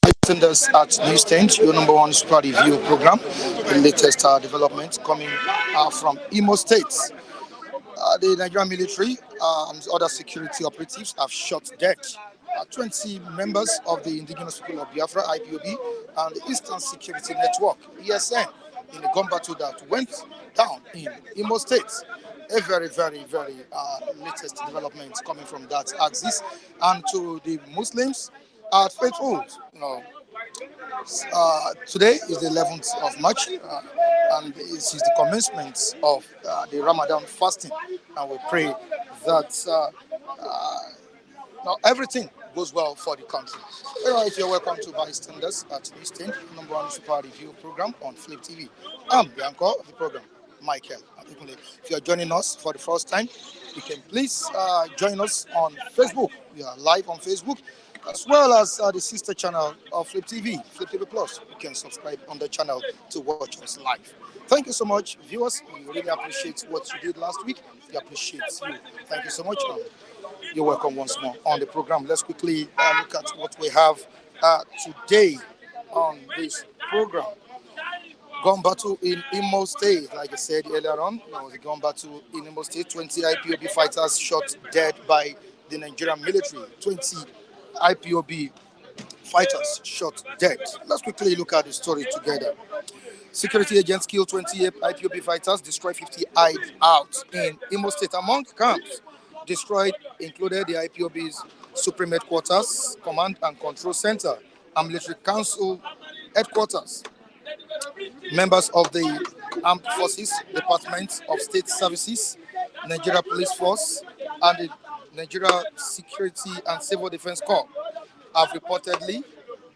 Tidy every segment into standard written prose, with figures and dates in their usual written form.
Attendance at News 10, your number one super review program. The latest developments coming from Imo State. The Nigerian military and other security operatives have shot dead 20 members of the indigenous people of Biafra, IPOB, and the Eastern Security Network, ESN, in a gun battle that went down in Imo State. A very, very, very latest development coming from that axis. And to the Muslims, faithful, today is the 11th of March, and this is the commencement of the Ramadan fasting. And we pray that everything goes well for the country. All right, you're welcome to Bystanders at News 10, number one super review program on Flip TV. I'm the anchor of the program, Michael. If you're joining us for the first time, you can please join us on Facebook. We are live on Facebook, as well as the sister channel of Flip TV, Flip TV Plus. You can subscribe on the channel to watch us live. Thank you so much, viewers. We really appreciate what you did last week. We appreciate you. Thank you so much. You're welcome once more on the program. Let's quickly look at what we have today on this program. Gun battle in Imo State. Like I said earlier on, there was a gun battle in Imo State. 20 IPOB fighters shot dead by the Nigerian military. 20 IPOB fighters shot dead. Let's quickly look at the story together. Security agents killed 20 IPOB fighters, destroyed 50 hideouts in Imo State. Among camps destroyed included the IPOB's Supreme Headquarters, Command and Control Center, and Military Council Headquarters. Members of the Armed Forces, Department of State Services, Nigeria Police Force, and the Nigeria Security and Civil Defense Corps have reportedly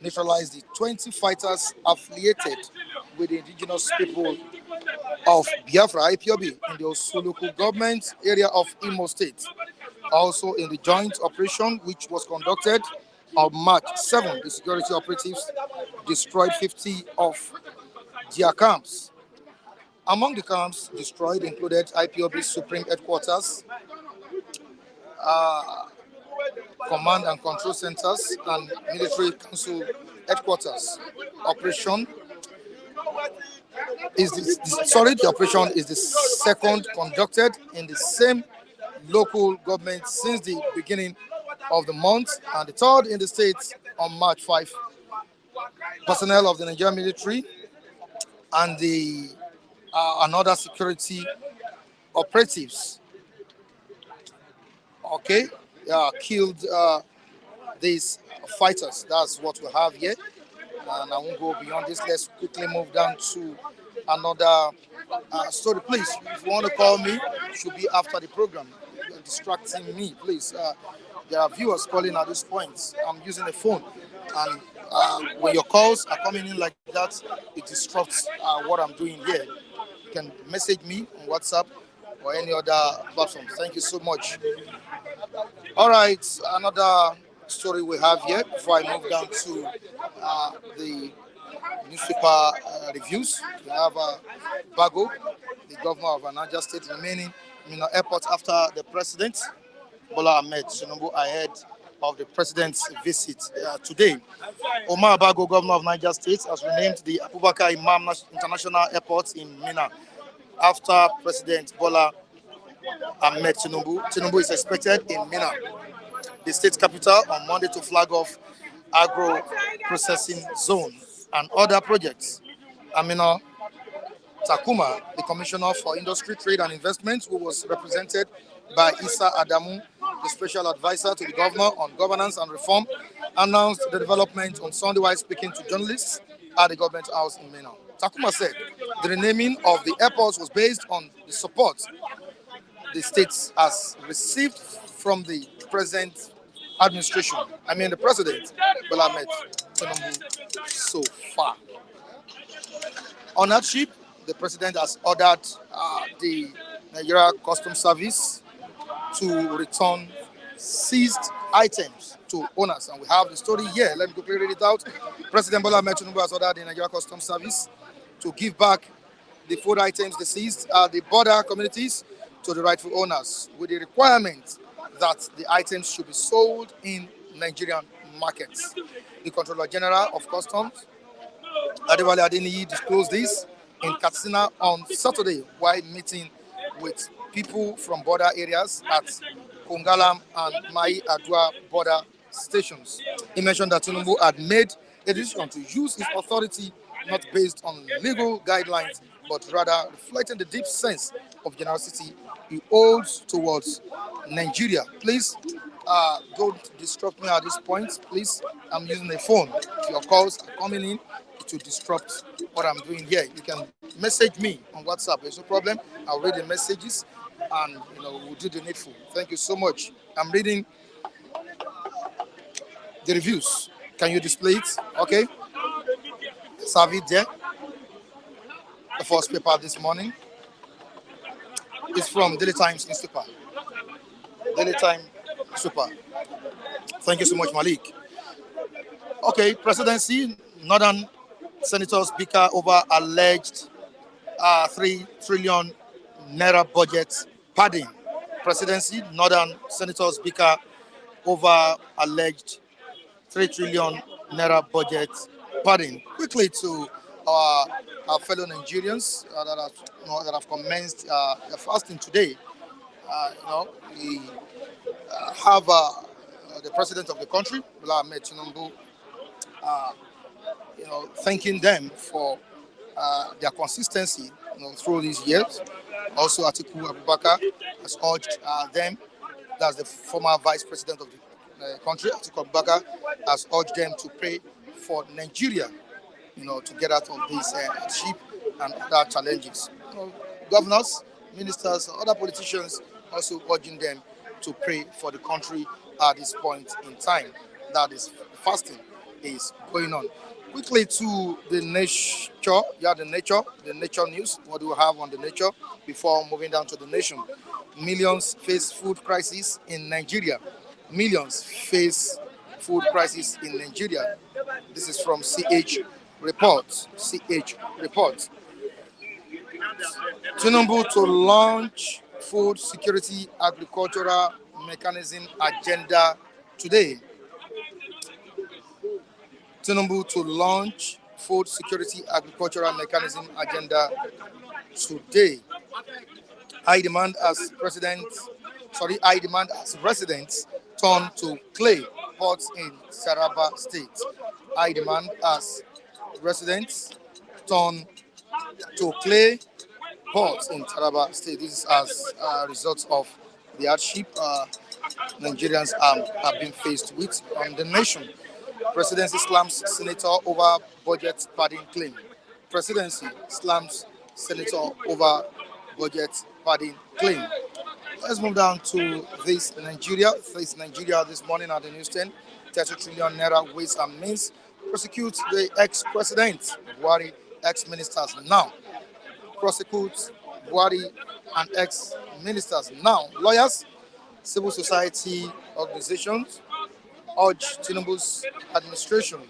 neutralized the 20 fighters affiliated with the indigenous people of Biafra, IPOB, in the Osu local government area of Imo State. Also in the joint operation, which was conducted on March 7, the security operatives destroyed 50 of their camps. Among the camps destroyed included IPOB's Supreme Headquarters, Command and Control Centers, and Military Council Headquarters. The operation is the second conducted in the same local government since the beginning of the month, and the third in the state on March 5. Personnel of the Nigerian military and the another security operatives, killed these fighters. That's what we have here, and I won't go beyond this. Let's quickly move down to another story. Please, if you want to call me, it should be after the program. You're distracting me, please. There are viewers calling at this point. I'm using a phone, and when your calls are coming in like that, it disrupts what I'm doing here. You can message me on WhatsApp or any other platform. Thank you so much. All right, another story we have here before I move down to the newspaper reviews. We have Bago, the governor of Niger State, remaining in the airport after the president, Bola Ahmed Tinubu, ahead of the president's visit today. Omar Bago, governor of Niger State, has renamed the Abubakar Imam International Airport in Minna after President Bola Ahmed Tinubu. Tinubu is expected in Minna, the state capital, on Monday to flag off agro-processing zone and other projects. Amina Takuma, the Commissioner for Industry, Trade and Investment, who was represented by Isa Adamu, the Special Advisor to the Governor on Governance and Reform, announced the development on Sunday while speaking to journalists at the Government House in Minna. Takuma said the renaming of the airport was based on the support the states has received from the present administration. I mean, the president, Bola Ahmed Tinubu, so far. On that ship, the president has ordered the Nigeria Customs Service to return seized items to owners. And we have the story here. Let me quickly read it out. President Bola Ahmed Tinubu has ordered the Nigeria Customs Service to give back the food items they seized at the border communities to the rightful owners, with the requirement that the items should be sold in Nigerian markets. The Controller General of Customs, Adewale Adeniyi, disclosed this in Katsina on Saturday while meeting with people from border areas at Kongalam and Mai Adua border stations. He mentioned that Tinubu had made a decision to use his authority not based on legal guidelines, but rather reflecting the deep sense of generosity he holds towards Nigeria. Please don't disrupt me at this point. Please, I'm using a phone. If your calls are coming in to disrupt what I'm doing here, you can message me on WhatsApp. There's no problem. I'll read the messages and we'll do the needful. Thank you so much. I'm reading the reviews. Can you display it? Okay. Have it there. The first paper this morning is from Daily Times newspaper. Daily Time newspaper. Thank you so much, Malik. Okay, presidency, Northern senators bicker over alleged 3 trillion naira budget padding. Presidency, Northern senators bicker over alleged 3 trillion naira budget padding. Quickly to our fellow Nigerians that have commenced their fasting today. We have the president of the country, Bola Ahmed Tinubu, thanking them for their consistency through these years. Also, Atiku Abubakar has urged them, that's the former vice president of the country, Atiku Abubakar, has urged them to pray for Nigeria, to get out of this hardship and other challenges. Governors, ministers, other politicians also urging them to pray for the country at this point in time. That is, fasting is going on. Quickly to the nature, the nature news. What do we have on the nature before moving down to the nation? Millions face food crisis in Nigeria. Millions face food crisis in Nigeria. This is from CH Report. CH Report. Tinubu to launch food security agricultural mechanism agenda today. Tinubu to launch food security agricultural mechanism agenda today. I demand as residents turn to clay pots in Taraba State. I demand as residents turn to clay pots in Taraba State. This is as a result of the hardship Nigerians have been faced with on the nation. Presidency slams senator over budget padding claim. Presidency slams senator over budget padding claim. Let's move down to this Nigeria. This morning at the newsstand. 30 trillion naira ways and means prosecute the ex-president, Buhari, ex-ministers now. Prosecute Buhari and ex-ministers now. Lawyers, civil society organizations urge Tinubu's administration.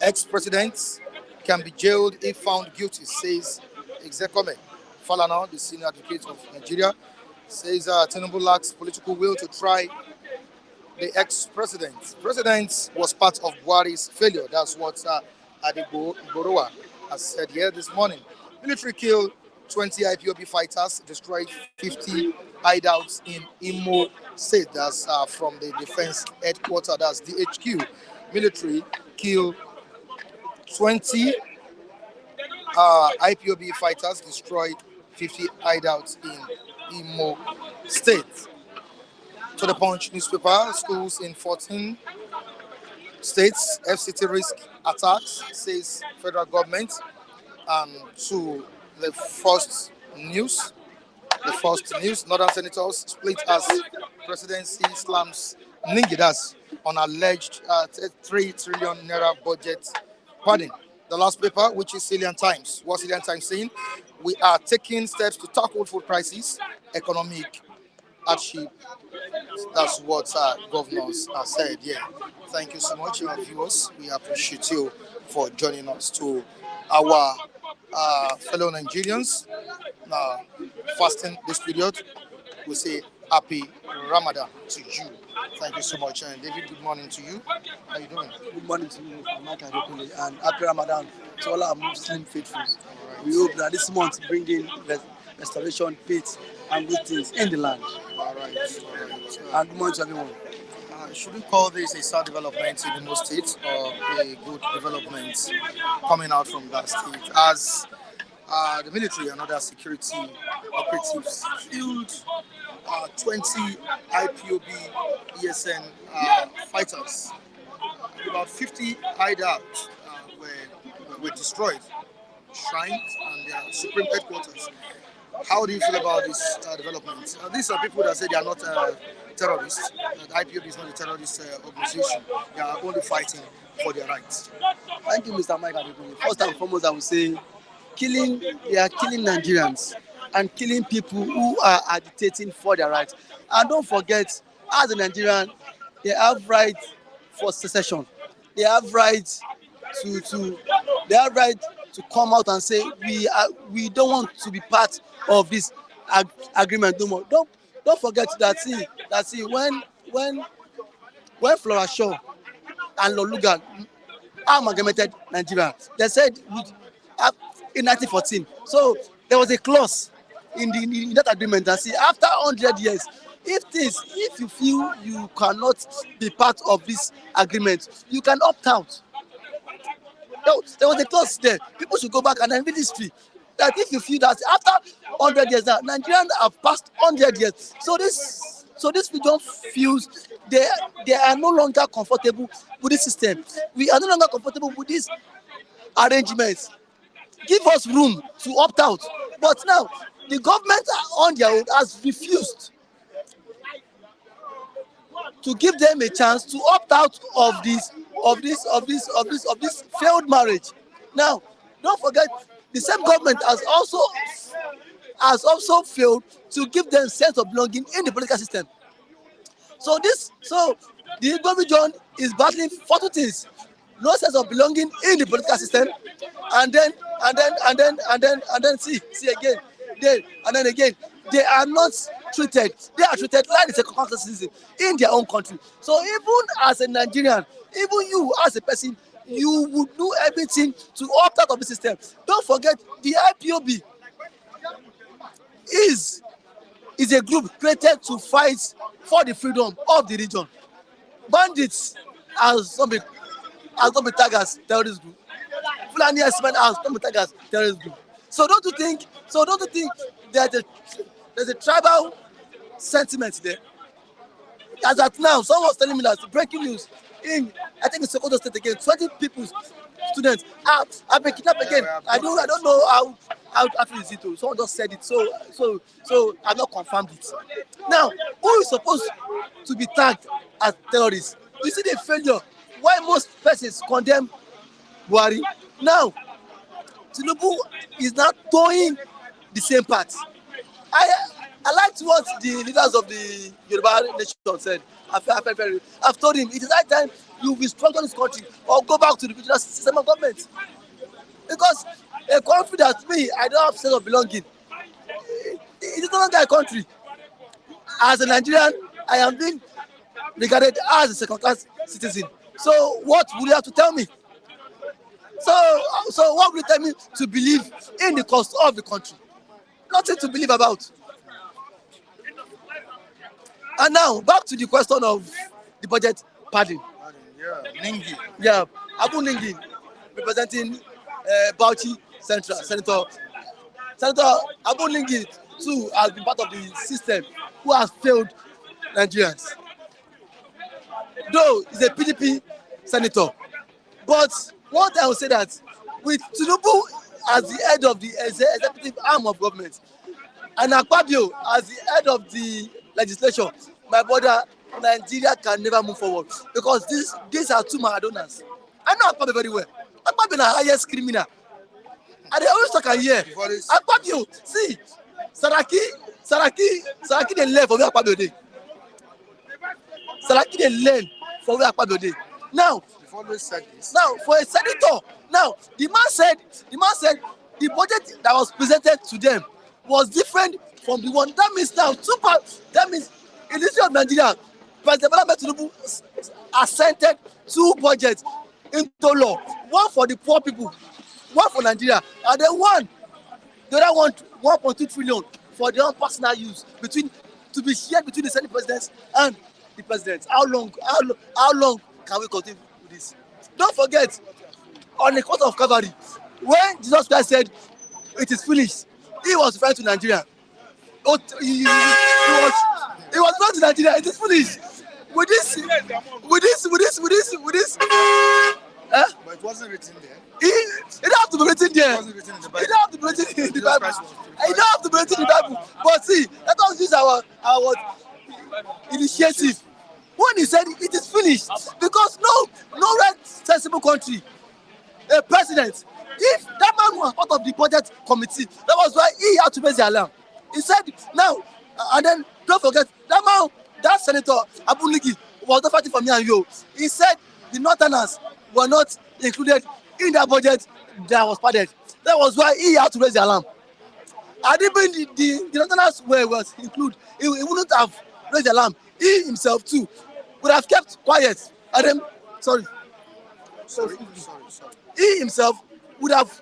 Ex-presidents can be jailed if found guilty, says Exekome. Falana, the senior advocate of Nigeria, says Tinubu lacks political will to try the ex-president. President was part of Buhari's failure. That's what Adibo Borowa has said here this morning. Military killed 20 IPOB fighters, destroyed 50 hideouts in Imo State. That's from the defense headquarters, that's DHQ. Military killed 20 IPOB fighters, destroyed 50 hideouts in Imo State. To the Punch newspaper, schools in 14 states, FCT risk attacks, says federal government. And to the first news, The first news, Northern Senators split as presidency slams Ningidas on alleged 3 trillion naira budget padding. The last paper, which is Cillian Times. What's Cillian Times saying? We are taking steps to tackle food prices, economic hardship. That's what governors have said. Yeah. Thank you so much, our viewers. We appreciate you for joining us to our fellow Nigerians fasting this period. We say happy Ramadan to you. Thank you so much. And David, good morning to you. How are you doing? Good morning to you, Mike and happy Ramadan to all our Muslim faithfuls. Right. We hope that this month bring in restoration, peace, and good things in the land. All right. And good morning to everyone. Should we call this a sad development in the state or a good development coming out from that state? As the military and other security operatives killed 20 IPOB ESN fighters. About 50 hideouts were destroyed, shrines and their supreme headquarters. How do you feel about this development? These are people that say they are not terrorists. The IPOB is not a terrorist organization. They are only fighting for their rights. Thank you, Mr. Mike. First and foremost, I would say they are killing Nigerians and killing people who are agitating for their rights. And don't forget, as a Nigerian, they have right for secession. They have right to come out and say we don't want to be part of this agreement no more. Don't forget that when Flora Shaw and Loluga amalgamated Nigeria, they said in 1914. So there was a clause in that agreement that says after 100 years, if you feel you cannot be part of this agreement, you can opt out. There was a clause there. People should go back and read history. That if you feel that after 100 years now, Nigerians have passed 100 years. So this region feels they are no longer comfortable with this system. We are no longer comfortable with these arrangements. Give us room to opt out. But now the government on their own has refused to give them a chance to opt out of this failed marriage. Now, don't forget, the same government has also failed to give them sense of belonging in the political system. So the Igbo region is battling for two things: no sense of belonging in the political system, and then see again, they are not treated. They are treated like the second-class citizen in their own country. So even as a Nigerian, even you as a person, you would do everything to opt out of the system. Don't forget, the IPOB is a group created to fight for the freedom of the region. Bandits has not been tagged as terrorist group. Fulani herdsmen has not been tagged as terrorist group. So don't you think there's a tribal sentiment there? As at now, someone was telling me that breaking news in, I think in Sokoto State again, 20 people, students have been kidnapped again. I don't know how true is it. Someone just said it, so I've not confirmed it. Now, who is supposed to be tagged as terrorists? You see the failure. Why most persons condemn Buhari? Now, Tinubu is not doing the same part. I liked what the leaders of the Yoruba nation said. I've told him it is high time you will strengthen this country or go back to the regional system of government. Because a country that I don't have sense of belonging. It is no longer a country. As a Nigerian, I am being regarded as a second-class citizen. So what will you have to tell me? So what will you tell me to believe in the cost of the country? Nothing to believe about. And now, back to the question of the budget padding. Ningi. Yeah, Abu Ningi, representing Bauchi Central. Senator Abu Ningi, too, has been part of the system who has failed Nigerians. Though he's a PDP senator. But one thing I will say that with Tinubu as the head of the executive arm of government, And Akpabio, as the head of the legislation, my brother, Nigeria can never move forward because these are two Maradonas. I know Akpabio very well. Akpabio is the highest criminal. And they always talk here. Akpabio, see, Saraki they learn for where Akpabio dey. Saraki they learn for where Akpabio dey. Now, You've always said this. now for a senator, now the man said the budget that was presented to them was different from the one. That means now that means in the history of Nigeria, President Bola Ahmed Tinubu assented two budgets into law. One for the poor people, one for Nigeria, and then the other one 1.2 trillion for their own personal use to be shared between the Senate presidents and the president. How long can we continue with this? Don't forget, on the cross of Calvary, when Jesus Christ said it is finished, he was referring to Nigeria. He was referring to Nigeria. It is finished. With this. But it wasn't written there. It don't have to be written there. It wasn't written in the Bible. It don't have to be written in the Bible. It don't have to be written in the Bible. But see, let us use our initiative. When he said it is finished, because no right sensible country, a president, if that man was part of the budget committee, that was why he had to raise the alarm. He said now, and then don't forget that senator Abunigi was not fighting for me and you. He said the northerners were not included in that budget that was padded. That was why he had to raise the alarm. And even the northerners was included, he wouldn't have raised the alarm. He himself too would have kept quiet. And then, sorry. He himself would have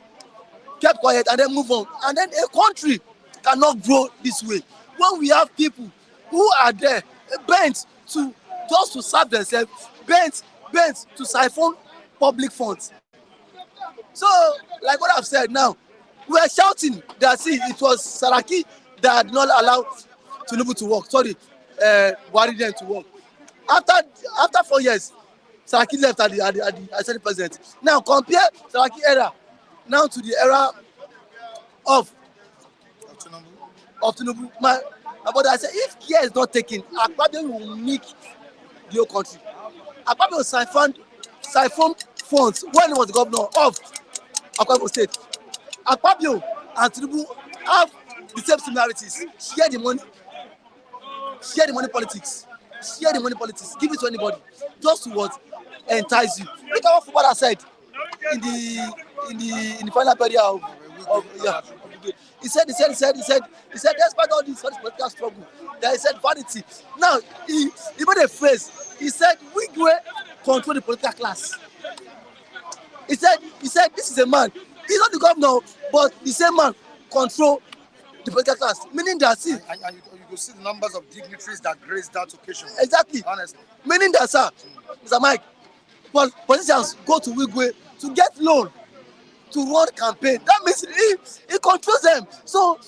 kept quiet and then move on. And then a country cannot grow this way. When we have people who are there bent to just to serve themselves, bent to siphon public funds. So, like what I've said now, we are shouting that see it was Saraki that did not allow Tinubu to work. Sorry, Buhari then to work. After 4 years, Saraki left at the Senate president. Now compare Saraki era now to the era of Tinubu. My brother, I said if care is not taken, Akpabio will make the whole country. Akpabio will siphon funds when he was the governor of Akwa State. Akpabio and Tinubu have the same similarities. Share the money politics. Give it to anybody. Just to what entice you. Look at what footballer said in the final period of yeah. He said despite all this political struggle, that he said vanity. Now he made a phrase. He said we will control the political class. He said this is a man. He's not the governor, but the same man control the political class. Meaning that see, and you could see the numbers of dignitaries that graced that occasion. Exactly. Honestly. Meaning that sir, Mr. Mike, politicians go to Wigwe to get loan to run campaign. That means he controls them. So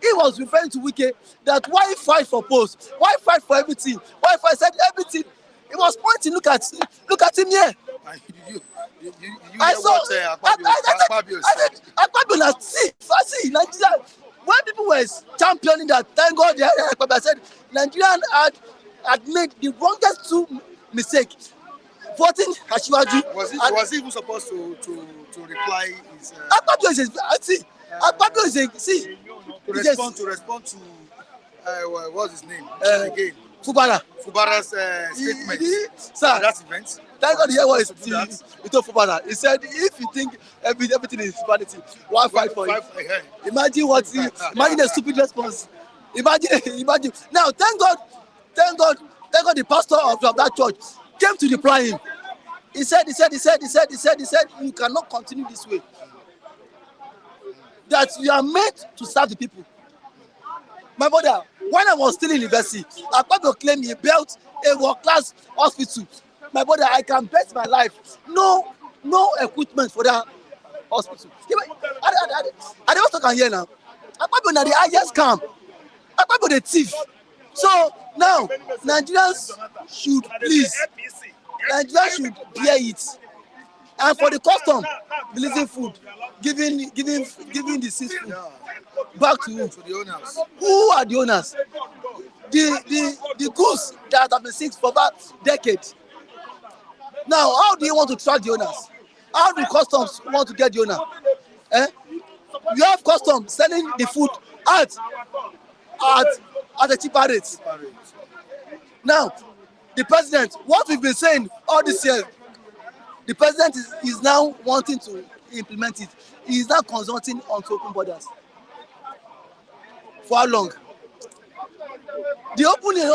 he was referring to Wike that why fight for posts? Why fight for everything? Why fight said everything? He was pointing. Look at him here. I saw Akpabio na see Nigeria. When people were championing that, thank God I said Nigeria had made the wrongest two mistakes. Voting Asiwaju. Was he even supposed to reply? Akpabio is to respond to what's his name again? Fubara's statement. Sir, that event. Thank God hear what he told Fubara. He said, if you think everything is vanity, why fight for it? Imagine the stupid response. Imagine. Now, thank God, the pastor of that church came to reply him. He said, you cannot continue this way. That you are meant to serve the people. My brother, when I was still in university, Akpabio claimed he built a world-class hospital. My brother, I can bet my life. No equipment for that hospital. I don't talk here now. Akpabio na the highest scam. Akpabio the thief. So now, Nigerians should bear it. And for the custom, releasing food, giving the seized food back to who? To the owners. Who are the owners? The goods that have been seized for about decades. Now, how do you want to track the owners? How do customs want to get the owner? Eh? You have customs selling the food at a cheaper rate. Now, the president, what we've been saying all this year, the president is now wanting to implement it. He is now consulting on to open borders. For how long? The opening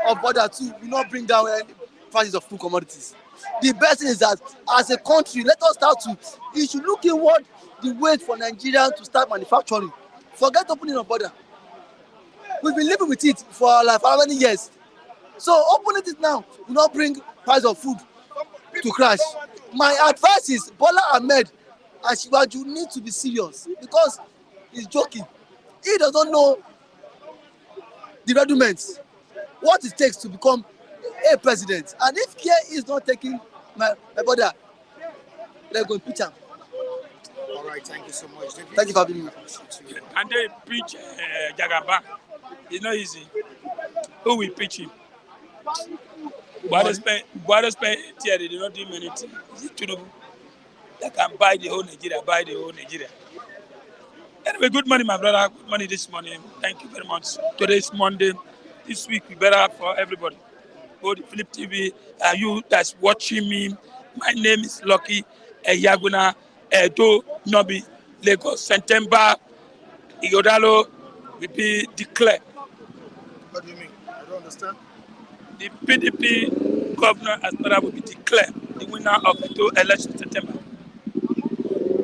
of border too will not bring down any prices of food commodities. The best thing is that as a country, let us start to, you should look inward the way for Nigeria to start manufacturing. Forget opening of border. We've been living with it for like how many years? So opening it now will not bring price of food to crash. My advice is Bola Ahmed and Shiwaju need to be serious because he's joking. He doesn't know the rudiments, what it takes to become a president. And if care is not taking my brother, let's go impeach him. All right, thank you so much. Thank you for having me. And they preach Jagaba. It's not easy. Who will preach him? Buhari spend here, they did not do anything. Is it true? They can buy the whole Nigeria, Anyway, good morning, my brother. Good morning this morning. Thank you very much. Today is Monday. This week we better for everybody. Go to Philip TV. You that's watching me. My name is Lucky Yaguna Edo Nobi Lagos September Igodalo will be declared. What do you mean? I don't understand. The PDP governor Aspera will be declared the winner of the election in September.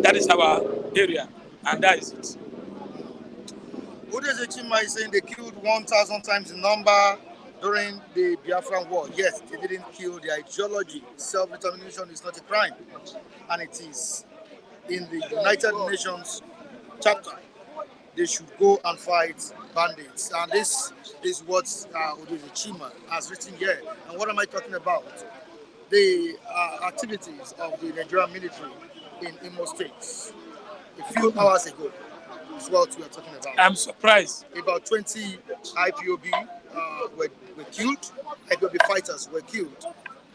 That is our area, and that is it. Udeze Chima is saying they killed 1,000 times the number during the Biafran war. Yes, they didn't kill the ideology. Self-determination is not a crime, and it is in the United Nations chapter. They should go and fight bandits, and this is what Udeze Chima has written here. And what am I talking about? The activities of the Nigerian military in Imo State a few hours ago is what we are talking about. I'm surprised. About 20 IPOB were killed. IPOB fighters were killed.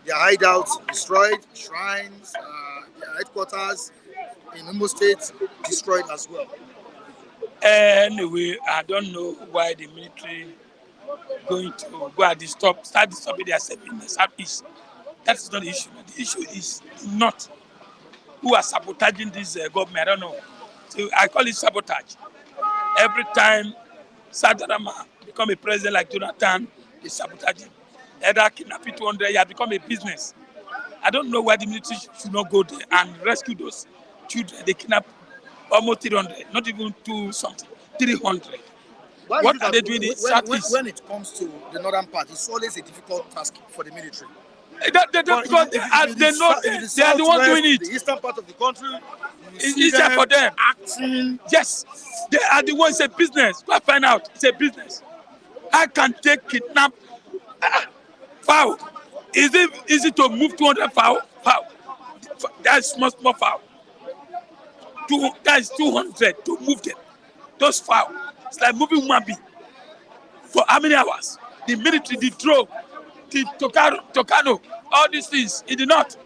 Their hideouts destroyed, shrines, their headquarters in Imo State destroyed as well. Anyway, I don't know why the military going to go and start disturbing themselves in the southeast. That is not the issue. The issue is not who are sabotaging this government. I don't know. So I call it sabotage. Every time Sadarama become a president like Jonathan, they sabotage him. Either kidnapping 200, he has become a business. I don't know why the military should not go there and rescue those children. They kidnap almost 300, not even 300. What are they doing in the southeast? When it comes to the northern part, it's always a difficult task for the military. Because they know they are the ones doing it. The eastern part of the country, it's easier for them. Acting. Yes, they are the ones. It's a business. Go find out. It's a business. I can take kidnap fowl. Is it easy to move 200 fowl? Fowl. That's small fowl. That is 200 to move them. Those fowl. It's like moving one bee. For how many hours? The military, the drone, the Tocano, all these things, it did not.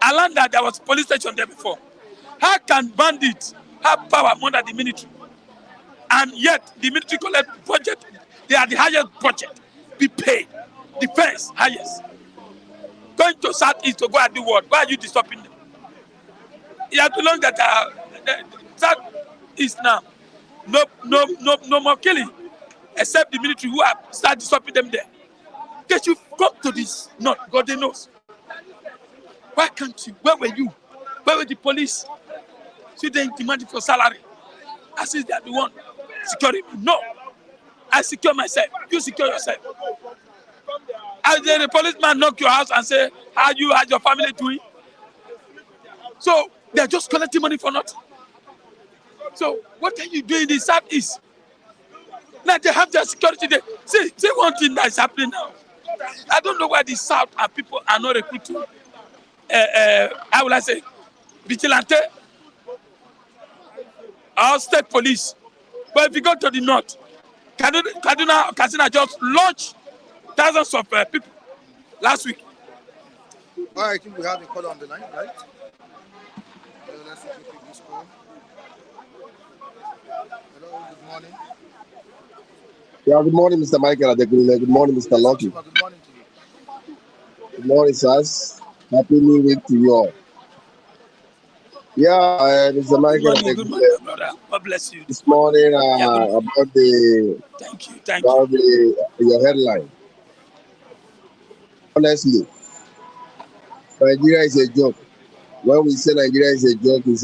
I learned that there was a police station there before. How can bandits have power more than the military? And yet, the military collect budget, they are the highest budget, be paid. Defense, highest. Going to Southeast to go and do what? Why are you disturbing them? You have to learn that Southeast now, no more killing, except the military who have started disturbing them there. They should come to this. No, God they knows. Why can't you? Where were you? Where were the police? So they demanding for salary. I said they are the one securing me. No, I secure myself. You secure yourself. As the policeman knock your house and say, how your family doing? So they are just collecting money for nothing. So what are you doing in the Southeast? Now they have their security there. See one thing that is happening now. I don't know why the South and people are not recruiting how will I say, vigilante or state police. But if you go to the north, Katsina just launched thousands of people last week. All right, I think we have a caller on the line, right? Let's quickly pick this call. Hello, good morning. Yeah, good morning, Mr. Michael Adekunle. Good morning, Mr. Lucky. Good morning to you. Good morning, sirs. Happy New Week to you all. Yeah, Mr. Michael Good Adekunle. morning, brother. God bless you. This morning Yeah, about the thank you. your headline. Honestly, Nigeria is a joke. When we say Nigeria is a joke, it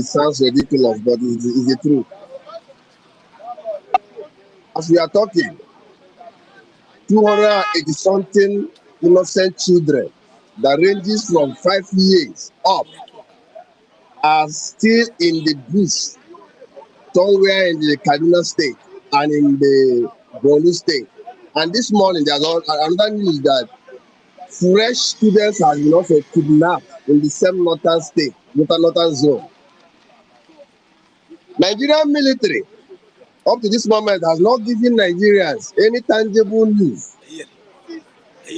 sounds ridiculous, but it's the truth. As we are talking, 280 something innocent children that ranges from 5 years up are still in the bush somewhere in the Kaduna state and in the Borno state. And this morning, there's another news that fresh students have been also kidnapped in the same northern state, northern zone. Nigerian military, up to this moment, has not given Nigerians any tangible news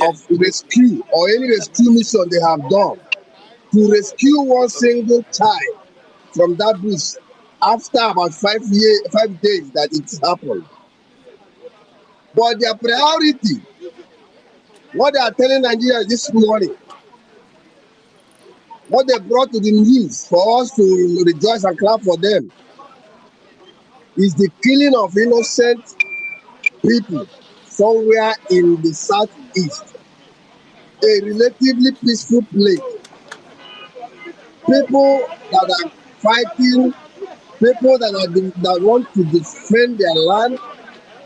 of rescue or any rescue mission they have done to rescue one single child from that bush after about 5 days that it's happened. But their priority, what they are telling Nigerians this morning, what they brought to the news for us to rejoice and clap for them, is the killing of innocent people somewhere in the southeast, a relatively peaceful place. People that are fighting, people that want to defend their land,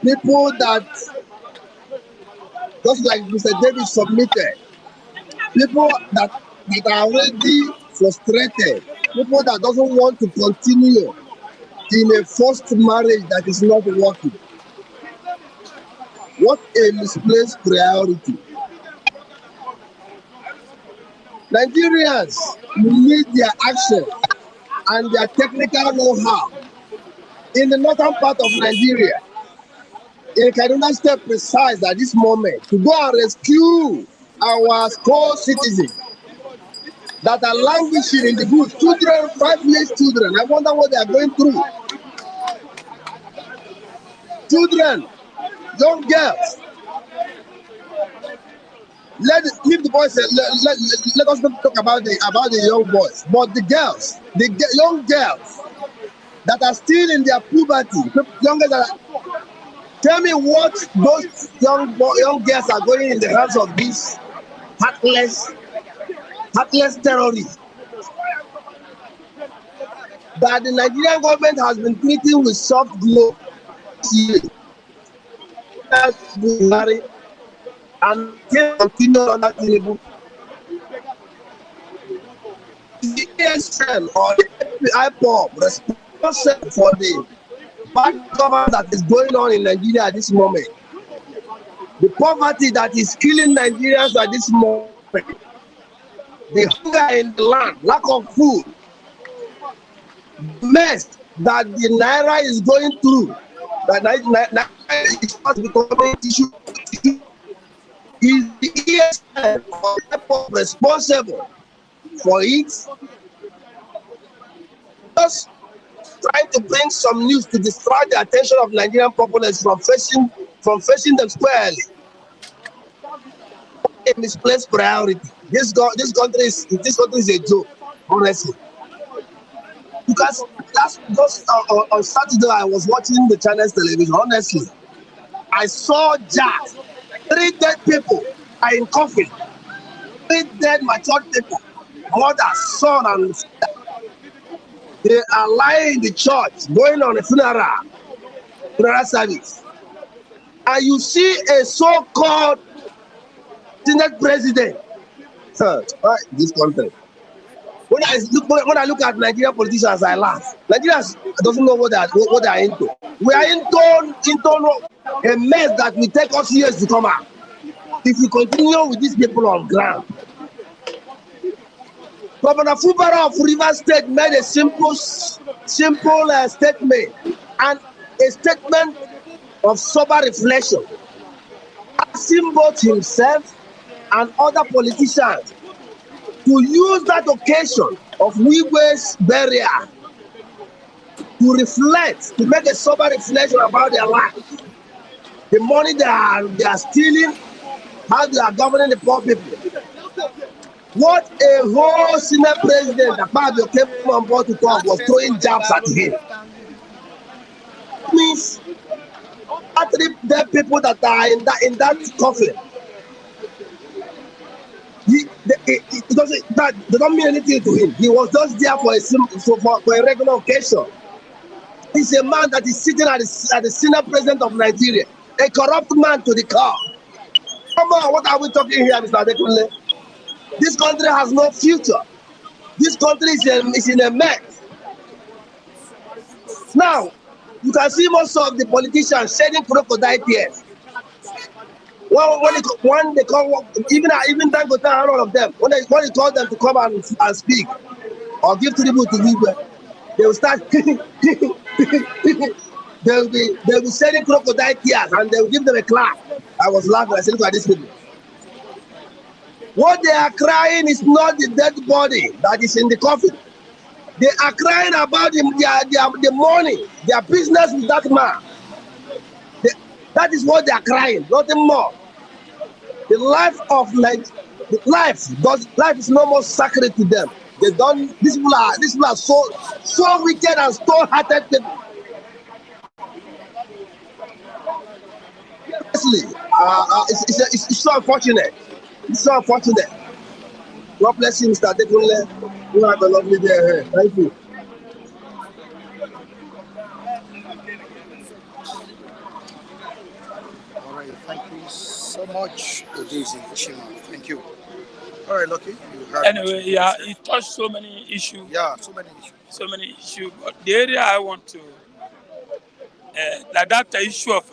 people that, just like Mr. David submitted, people that are already frustrated, people that doesn't want to continue in a forced marriage that is not working. What a misplaced priority. Nigerians need their action and their technical know-how in the northern part of Nigeria, in Kaduna State precise at this moment, to go and rescue our co-citizens that are languishing in the bush. Children, 5 years children. I wonder what they are going through. Children, young girls. Leave the boys. Let us not talk about the young boys, but the girls, young girls that are still in their puberty. Youngest that are, tell me what those young girls are going in the hands of these heartless terrorists that the Nigerian government has been treating with soft glow and continue on that level. The ASM or the Ipob responsible for the bad government that is going on in Nigeria at this moment, the poverty that is killing Nigerians at this moment, the hunger in the land, lack of food, the mess that the Naira is going through, that Naira is not becoming an issue, is the ESN or Ipob responsible for it. Just trying to bring some news to distract the attention of Nigerian populace from facing them squarely. A misplaced priority. This country is a joke, honestly. Because just on Saturday I was watching the Chinese television. Honestly, I saw jazz. 3 dead people are in coffin. 3 dead mature people, mother, son, and sister. They are lying in the church, going on a funeral service. And you see a so-called Senate president. This country. When I look at Nigerian politicians, I laugh. Nigerians doesn't know what they are into. We are into a mess that will take us years to come out if we continue with these people on ground. Governor Fubara of Rivers State made a simple statement, and a statement of sober reflection, asking both himself and other politicians to use that occasion of Wigwe's burial to reflect, to make a sober reflection about their life, the money they are stealing, how they are governing the poor people. What a whole senior president that Fabio came on board to talk was throwing jabs at him. Means that the people that are in that coffin, they don't mean anything to him. He was just there for a regular occasion. He's a man that is sitting at the senior president of Nigeria, a corrupt man to the core. Come on, what are we talking here, Mr. Adekunle? This country has no future. This country is in a mess. Now, you can see most of the politicians shedding crocodile tears. Well, when they come, even Dangote and all of them, when you call them to come and speak or give tribute to people, they will start. They'll be shedding crocodile tears and they will give them a clap. I was laughing. I said, look at these people. What they are crying is not the dead body that is in the coffin. They are crying about the money, their business with that man. That is what they are crying, nothing more. The life of life is no more sacred to them. They don't. These people are so wicked and stone-hearted people. Honestly, it's so unfortunate. It's so unfortunate. God bless you, Mr. Adekunle. You have a lovely day ahead. Thank you. All right, thank you so much, Daisy Shima. Thank you. All right, Lucky. Anyway, yeah, it touched so many issues. Yeah, so many issues. So many issues. But the area I want to, like that issue of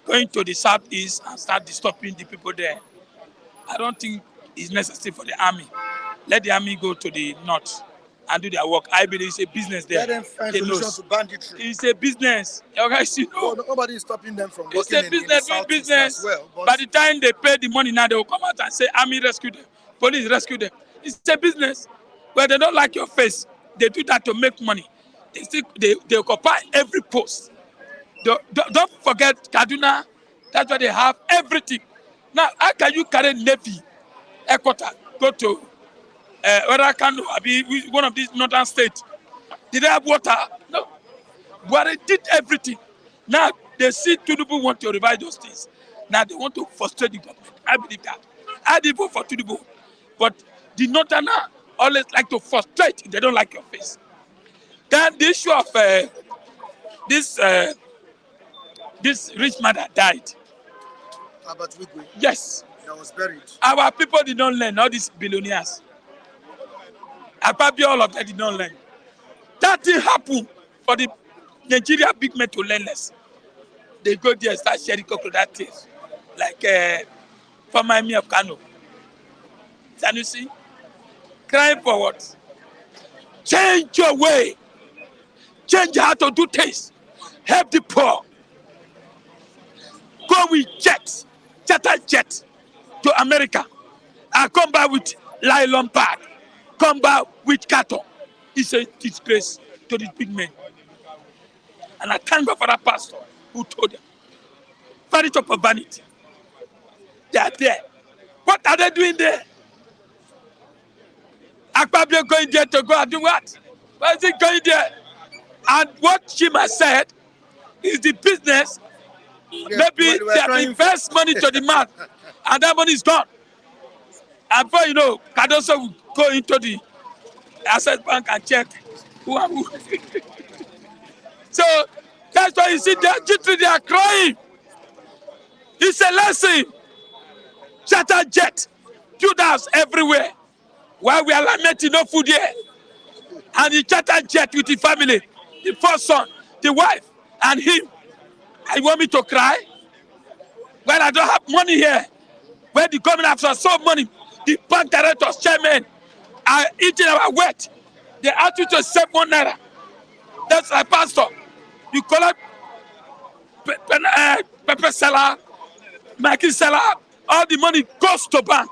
going to the southeast and start disturbing the people there, I don't think it's necessary for the army. Let the army go to the north and do their work. I believe it's a business there. Let them find solutions to banditry. It's a business. You guys, you know. Nobody is stopping them from working it's a business, in the business. As well. By the time they pay the money now, they will come out and say, army rescue them, police rescue them. It's a business. Where they don't like your face, they do that to make money. They occupy every post. Don't forget Kaduna. That's why they have everything. Now, how can you carry Navy, Equator, go to one of these northern states? Did they have water? No. But they did everything. Now, they see Tinubu want to revise those things. Now, they want to frustrate the government. I believe that. I did vote for Tinubu. But the northerner always like to frustrate if they don't like your face. Then the issue of this rich man that died. About Wigwe? Yes. That was buried. Our people did not learn, all these billionaires. Probably all of them did not learn. That thing happened for the Nigeria big men to learn less. They go there and start sharing crocodile tears. Like for my me of Kano. Sanusi, crying for what? Change your way. Change how to do things. Help the poor. Go with jets, charter jet to America, and come back with nylon bag, come back with carton. It's a disgrace to these big men. And I thank God for that pastor who told them. Vanity of vanity. They are there. What are they doing there? Akpabio going there to go and do what? Why is he going there? And what Shima said is the business. Maybe they have invest money to the man, and that money is gone. And before you know, Cardoso will go into the Access Bank and check who and who. So that's why you see they are crying. It's a lesson. Charter jet, build house everywhere. While we are lamenting no food here. And the charter jet with the family, the first son, the wife, and him. I want me to cry? When I don't have money here. When the government has so money, The bank directors, chairman, are eating our weight. They ask you to save 1 naira. That's a pastor. You collect pepper seller, Maggie seller, all the money goes to bank.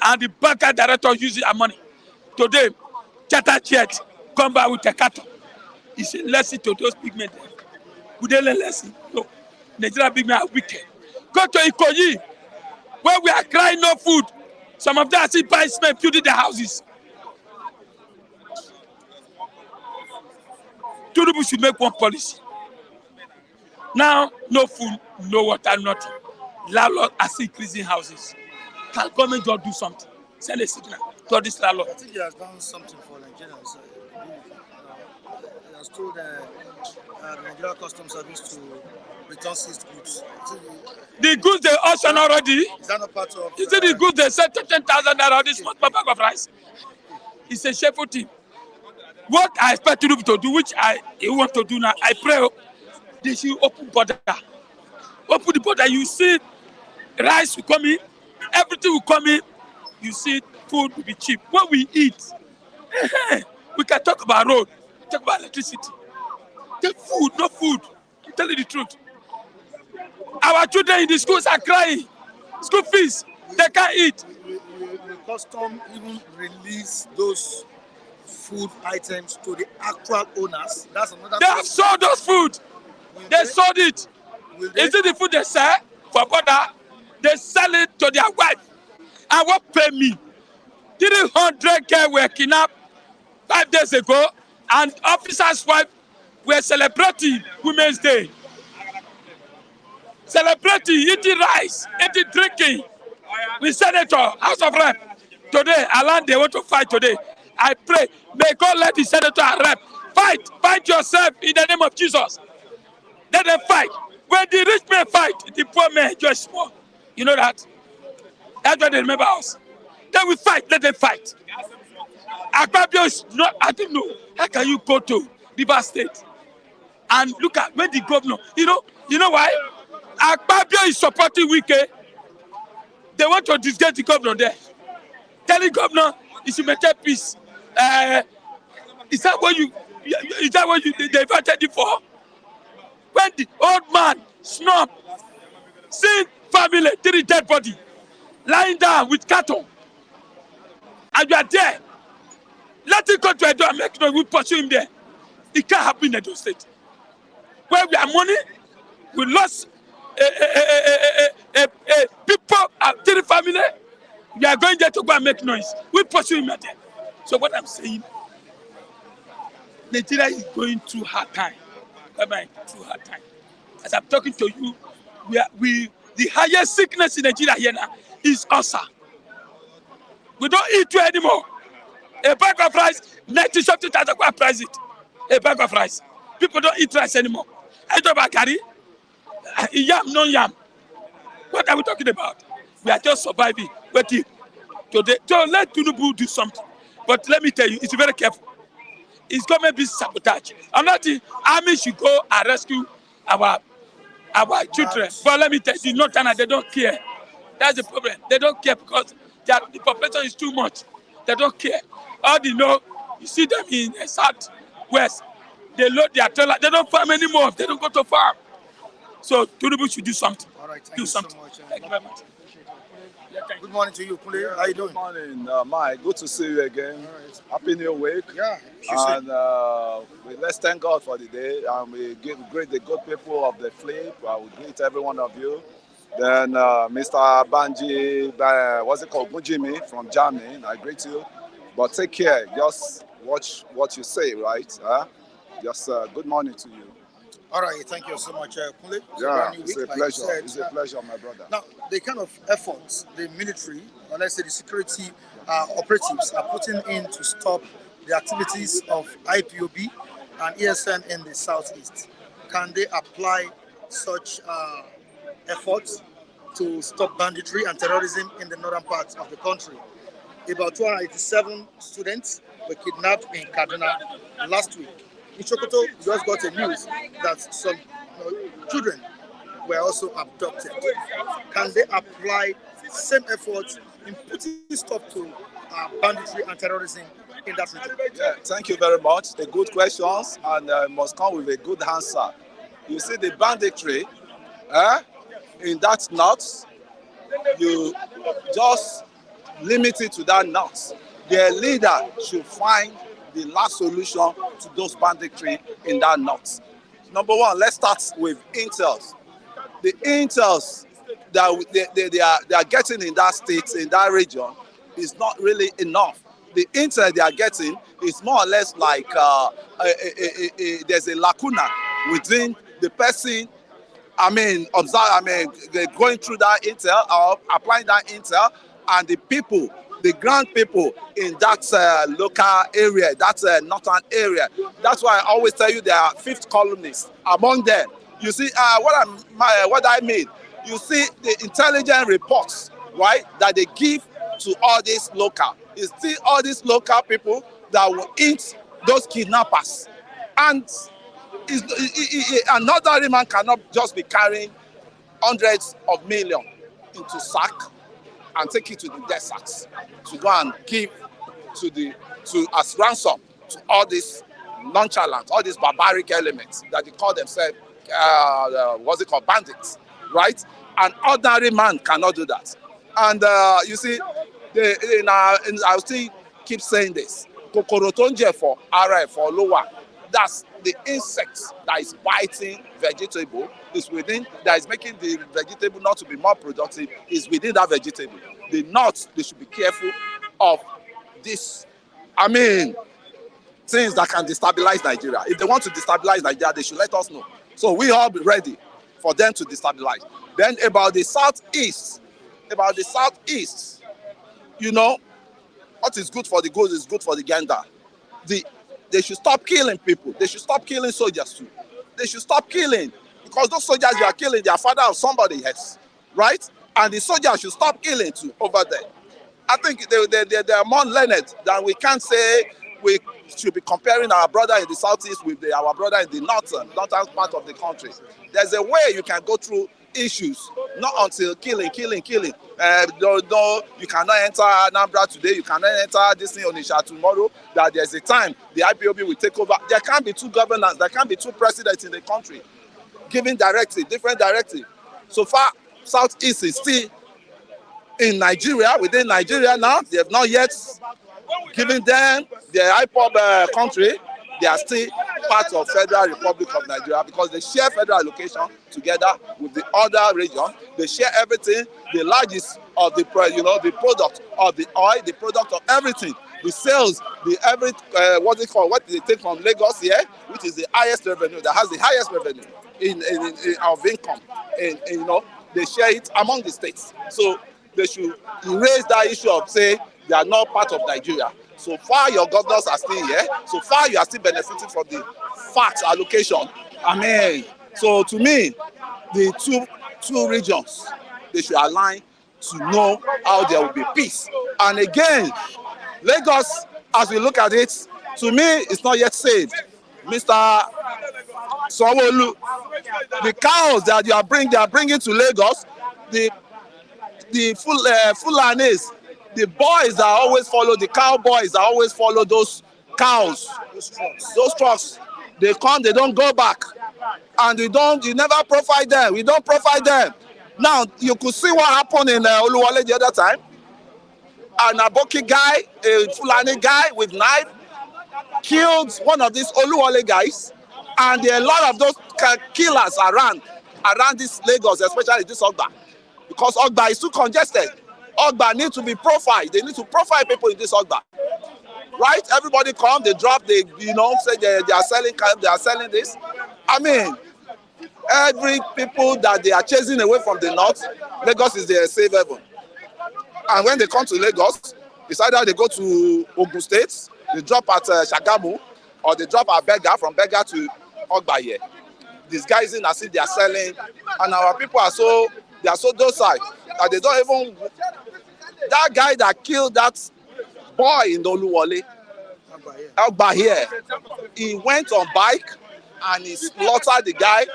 And the banker director uses our money. Today, charter jet come back with a carton. It's a lesson to those big men. Would they learn lesson? No. Nigerian big men are wicked. Go to Ikoyi, where we are crying no food. Some of them are still buying cement, building their houses. Tinubu should make one policy. Now, no food, no water, nothing. Landlords are still increasing houses. Can government just do something? Send a signal to this landlord. I think he has done something for Nigerians. He has told the Nigerian Customs Service to return seized goods. The goods they auction already. Is that not part of? Is it the goods they sell 10,000 naira this month per bag of rice? It's a shameful thing. What I expect Tinubu to do, which I want to do now, I pray they should open border. Open the border. You see, rice will come in, everything will come in. You see, food will be cheap. What we eat, we can talk about road, talk about electricity. The food, no food. I'm telling you the truth. Our children in the schools are crying. School fees, they can't eat. Will custom even release those food items to the actual owners? That's another. They have sold those food. They sold it. Is it the food they sell for border? They sell it to their wife. And what pay me? 300 girls were kidnapped 5 days ago, and officers' wife were celebrating Women's Day. Celebrating, eating rice, eating, drinking. With Senator, House of Rep. Today, Alan, they want to fight today. I pray, may God let the Senator and Rep fight. Fight yourself in the name of Jesus. Let them fight. When the rich men fight, the poor men enjoy small. You know that? That's why they remember us. Then we fight, let them fight. Akpabio is not, I don't know. How can you go to River State and look at when the governor, you know why? Akpabio is supporting Wike. They want to disgrace the governor there. Telling governor he should maintain peace. Is that what they invited you for? When the old man snob, see family, 3 dead body, lying down with cattle, and you are there, let him go to Edo and make noise, we pursue him there. It can't happen in Edo State. Where we have money, we lost people, 3 family, we are going there to go and make noise. We pursue him there. So what I'm saying, Nigeria is going through hard time. Through hard time. As I'm talking to you, the highest sickness in Nigeria here now is ulcer. We don't eat you anymore. A bag of rice, 90-something thousand, go and price it. A bag of rice. People don't eat rice anymore. I don't about curry, yam, non-yam. What are we talking about? We are just surviving. But today, so let Tinubu do something. But let me tell you, it's very careful. It's going to be sabotage. I'm not the army should go and rescue our children. But let me tell you, Northern, they don't care. That's the problem. They don't care because the population is too much. They don't care. All they know, you see them in the southwest. They load their trailer. They don't farm anymore. They don't go to farm. So Tinubu should do something. All right, thank do you something. so much. Thank you very much. Good morning to you, Kule. How you doing? Good morning, Mike. Good to see you again. All right. Happy New Week. Yeah. And let's thank God for the day. And we greet the good people of the flip. We greet every one of you. Then Mr. Banji, what's it called? Bujimi from Germany. I greet you. But take care. Just watch what you say, right? Just good morning to you. All right. Thank you so much, Kule. Yeah, it's a pleasure. It's a pleasure, my brother. Now, the kind of efforts the military, or let's say the security operatives, are putting in to stop the activities of IPOB and ESN in the southeast, can they apply such efforts to stop banditry and terrorism in the northern parts of the country? About 287 students were kidnapped in Kaduna last week. In Sokoto, we just got a news that some children were also abducted. Can they apply same efforts in putting stop to banditry and terrorism in that region? Yeah, thank you very much. A good questions and must come with a good answer. You see the banditry in that north, you just limit it to that north. Their leader should find the last solution to those banditry in that north. Number one, let's start with intels. The intels that they are getting in that state, in that region, is not really enough. The intel they are getting is more or less like there's a lacuna within the person. Going through that intel or applying that intel, and the people, the ground people in that local area, that northern area. That's why I always tell you there are fifth columnists among them. You see, what I mean. You see the intelligence reports, right, that they give to all these local. It's still all these local people that will eat those kidnappers, and another man cannot just be carrying hundreds of millions into sack and take it to the deserts to go and give as ransom to all these nonchalant, all these barbaric elements that they call themselves bandits, right? An ordinary man cannot do that. And you see, I'll still keep saying this. Kokorotonje for RF for lower. That's the insect that is biting vegetable is within, that is making the vegetable not to be more productive, is within that vegetable. The nuts, they should be careful of this. Things that can destabilize Nigeria. If they want to destabilize Nigeria, they should let us know. So we all be ready for them to destabilize. Then about the southeast, you know, what is good for the goose is good for the gander. They should stop killing people. They should stop killing soldiers too. They should stop killing, because those soldiers you are killing, they are father of somebody else, right? And the soldiers should stop killing too over there. I think they are more learned than we can say we should be comparing our brother in the southeast with our brother in the northern part of the country. There's a way you can go through issues, not until killing. Though you cannot enter Anambra today, you cannot enter this thing Onitsha tomorrow, that there's a time the IPOB will take over. There can't be two governors, there can't be two presidents in the country giving different directive. So far, Southeast is still in Nigeria, within Nigeria now. They have not yet given them the Ipob country. They are still part of Federal Republic of Nigeria because they share federal allocation together with the other region. They share everything, the largest of the product of the oil, the product of everything, the sales, what they take from Lagos here, which is the highest revenue, that has the highest revenue in of income, and they share it among the states. So they should raise that issue of say they are not part of Nigeria. So far, your governors are still here. So far, you are still benefiting from the fact allocation. So to me, the two regions, they should align to know how there will be peace. And again, Lagos, as we look at it, to me, it's not yet saved. Mr. Sanwo-Olu, the cows that they are bringing to Lagos, the Fulanis, the boys that always follow, the cowboys that always follow those cows, those trucks, they come, they don't go back. And you never profile them. We don't profile them. Now, you could see what happened in Oluwole the other time. An Aboki guy, a Fulani guy with knife, killed one of these Oluwole guys. And there are a lot of those killers around this Lagos, especially this Ogba. Because Ogba is too congested. Ogba need to be profiled. They need to profile people in this Ogba. Right? Everybody come, they drop, say they are selling this. Every people that they are chasing away from the north, Lagos is their safe haven. And when they come to Lagos, it's either they go to Ogun State, they drop at Shagamu, or they drop at Bega, from Bega to Ogba here. These guys in as if they are selling, and our people are so docile that they don't even. That guy that killed that boy in Oluwole, Ogba here, he went on bike and he slaughtered the guy,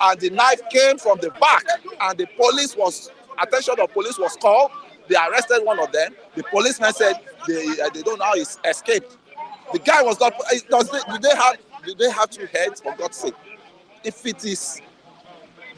and the knife came from the back, and the police was called, They arrested one of them. The policeman said they don't know how he escaped. The guy was not. Do they have two heads, for God's sake? If it is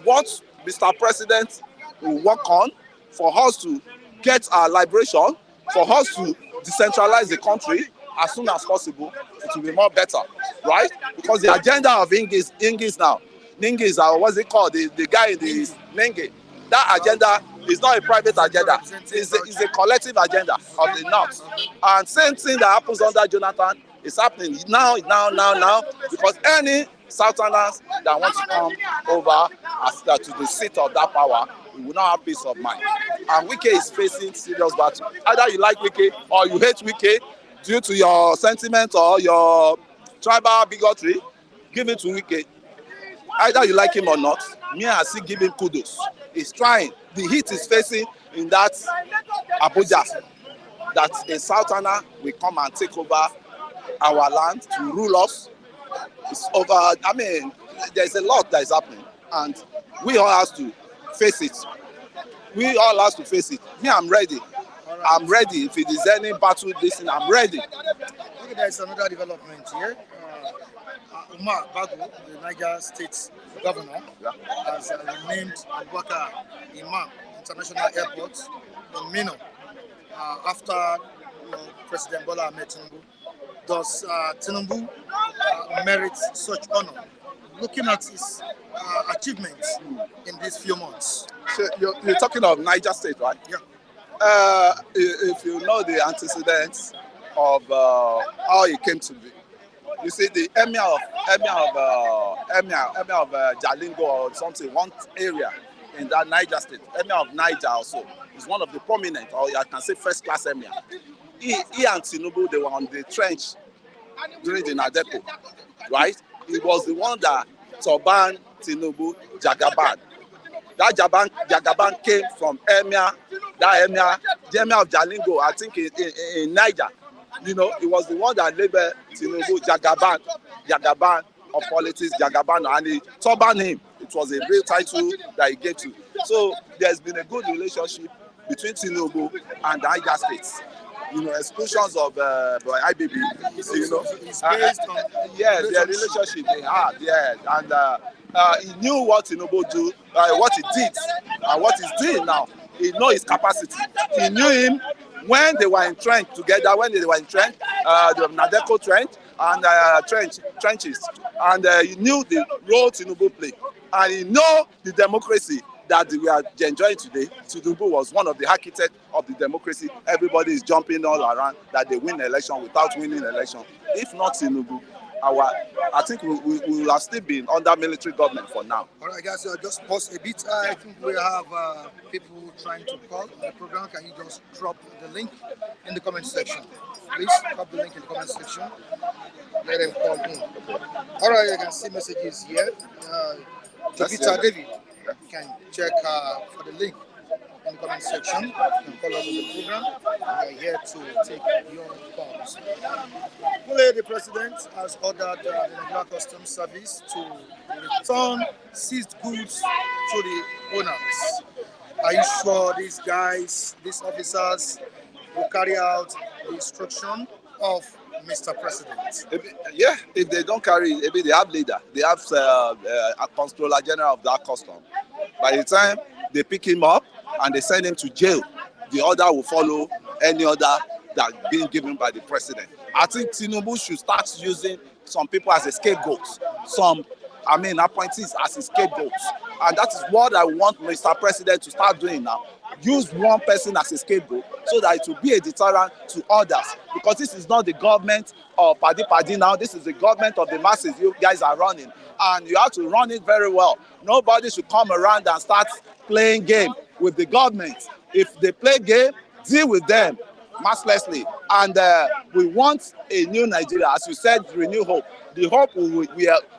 what Mr. President will work on for us to get our liberation, for us to decentralize the country as soon as possible, it will be more better, right? Because the agenda of Ingis now, Ningis, what's it called? The guy in the Ningi, that agenda is not a private agenda. It's a collective agenda of the North. And same thing that happens under Jonathan is happening now, because any Southerners that want to come over to the seat of that power, we will not have peace of mind. And Wike is facing serious battle. Either you like Wike or you hate Wike due to your sentiment or your tribal bigotry, give it to Wike. Either you like him or not, me I still give him kudos. He's trying. The heat is facing in that Abuja, that a Southerner will come and take over our land to rule us. It's over. I mean, there's a lot that is happening, and we all have to face it. We all have to face it. Me, I'm ready. I'm ready. If it is any battle, I'm ready. Okay, there's another development here. Umar Bago, the Niger State governor, has named Abuja Imam International Airport in Minna after President Bola Ahmed Tinubu. Does Tinubu merit such honor? Looking at his achievements in these few months. So you're talking of Niger State, right? Yeah. If you know the antecedents of how it came to be, you see the emir of Jalingo or something, one area in that Niger State, emir of Niger also, is one of the prominent, or I can say first class emir. He and Tinubu, they were on the trench during the Nadeco, right? He was the one that Turban Tinubu Jagaban. That Jagaban came from the emir of Jalingo, I think in Niger. You know, it was the one that labeled Tinubu Jagaban of politics, Jagaban, and he turban him. It was a real title that he gave to. So there's been a good relationship between Tinubu and the Niger states. You know, exclusions of IBB. You know, yes, their relationship they had, yes, and he knew what Tinubu do, what he did, and what he's doing now. He know his capacity. He knew him when they were entrenched together. When they were entrenched, the Nadeco trench and trenches, and he knew the role Tinubu played, and he know the democracy that we are enjoying today. Tinubu was one of the architects of the democracy. Everybody is jumping all around that they win election without winning election. If not Tinubu, I think we will have still been under military government for now. All right, guys, just pause a bit. I think we have people trying to call on the program. Can you just drop the link in the comment section? Please drop the link in the comment section. Let them call in. All right, you can see messages here. Jupiter David, you can check for the link in the comment section. You can call us on the program. We are here to take your calls. The president has ordered the Nigeria Customs Service to return seized goods to the owners. Are you sure these guys, these officers, will carry out the instruction of Mr. President? Yeah, if they don't carry it, maybe they have leader. They have a controller general of that custom. By the time they pick him up and they send him to jail, the order will follow any order that's being given by the president. I think Tinubu should start using some people as a scapegoat, appointees as a scapegoats. And that is what I want Mr. President to start doing now. Use one person as a scapegoat so that it will be a deterrent to others. Because this is not the government of Padi now. This is the government of the masses you guys are running. And you have to run it very well. Nobody should come around and start playing game with the government. If they play game, deal with them mercilessly. And we want a new Nigeria. As you said, renew hope. The hope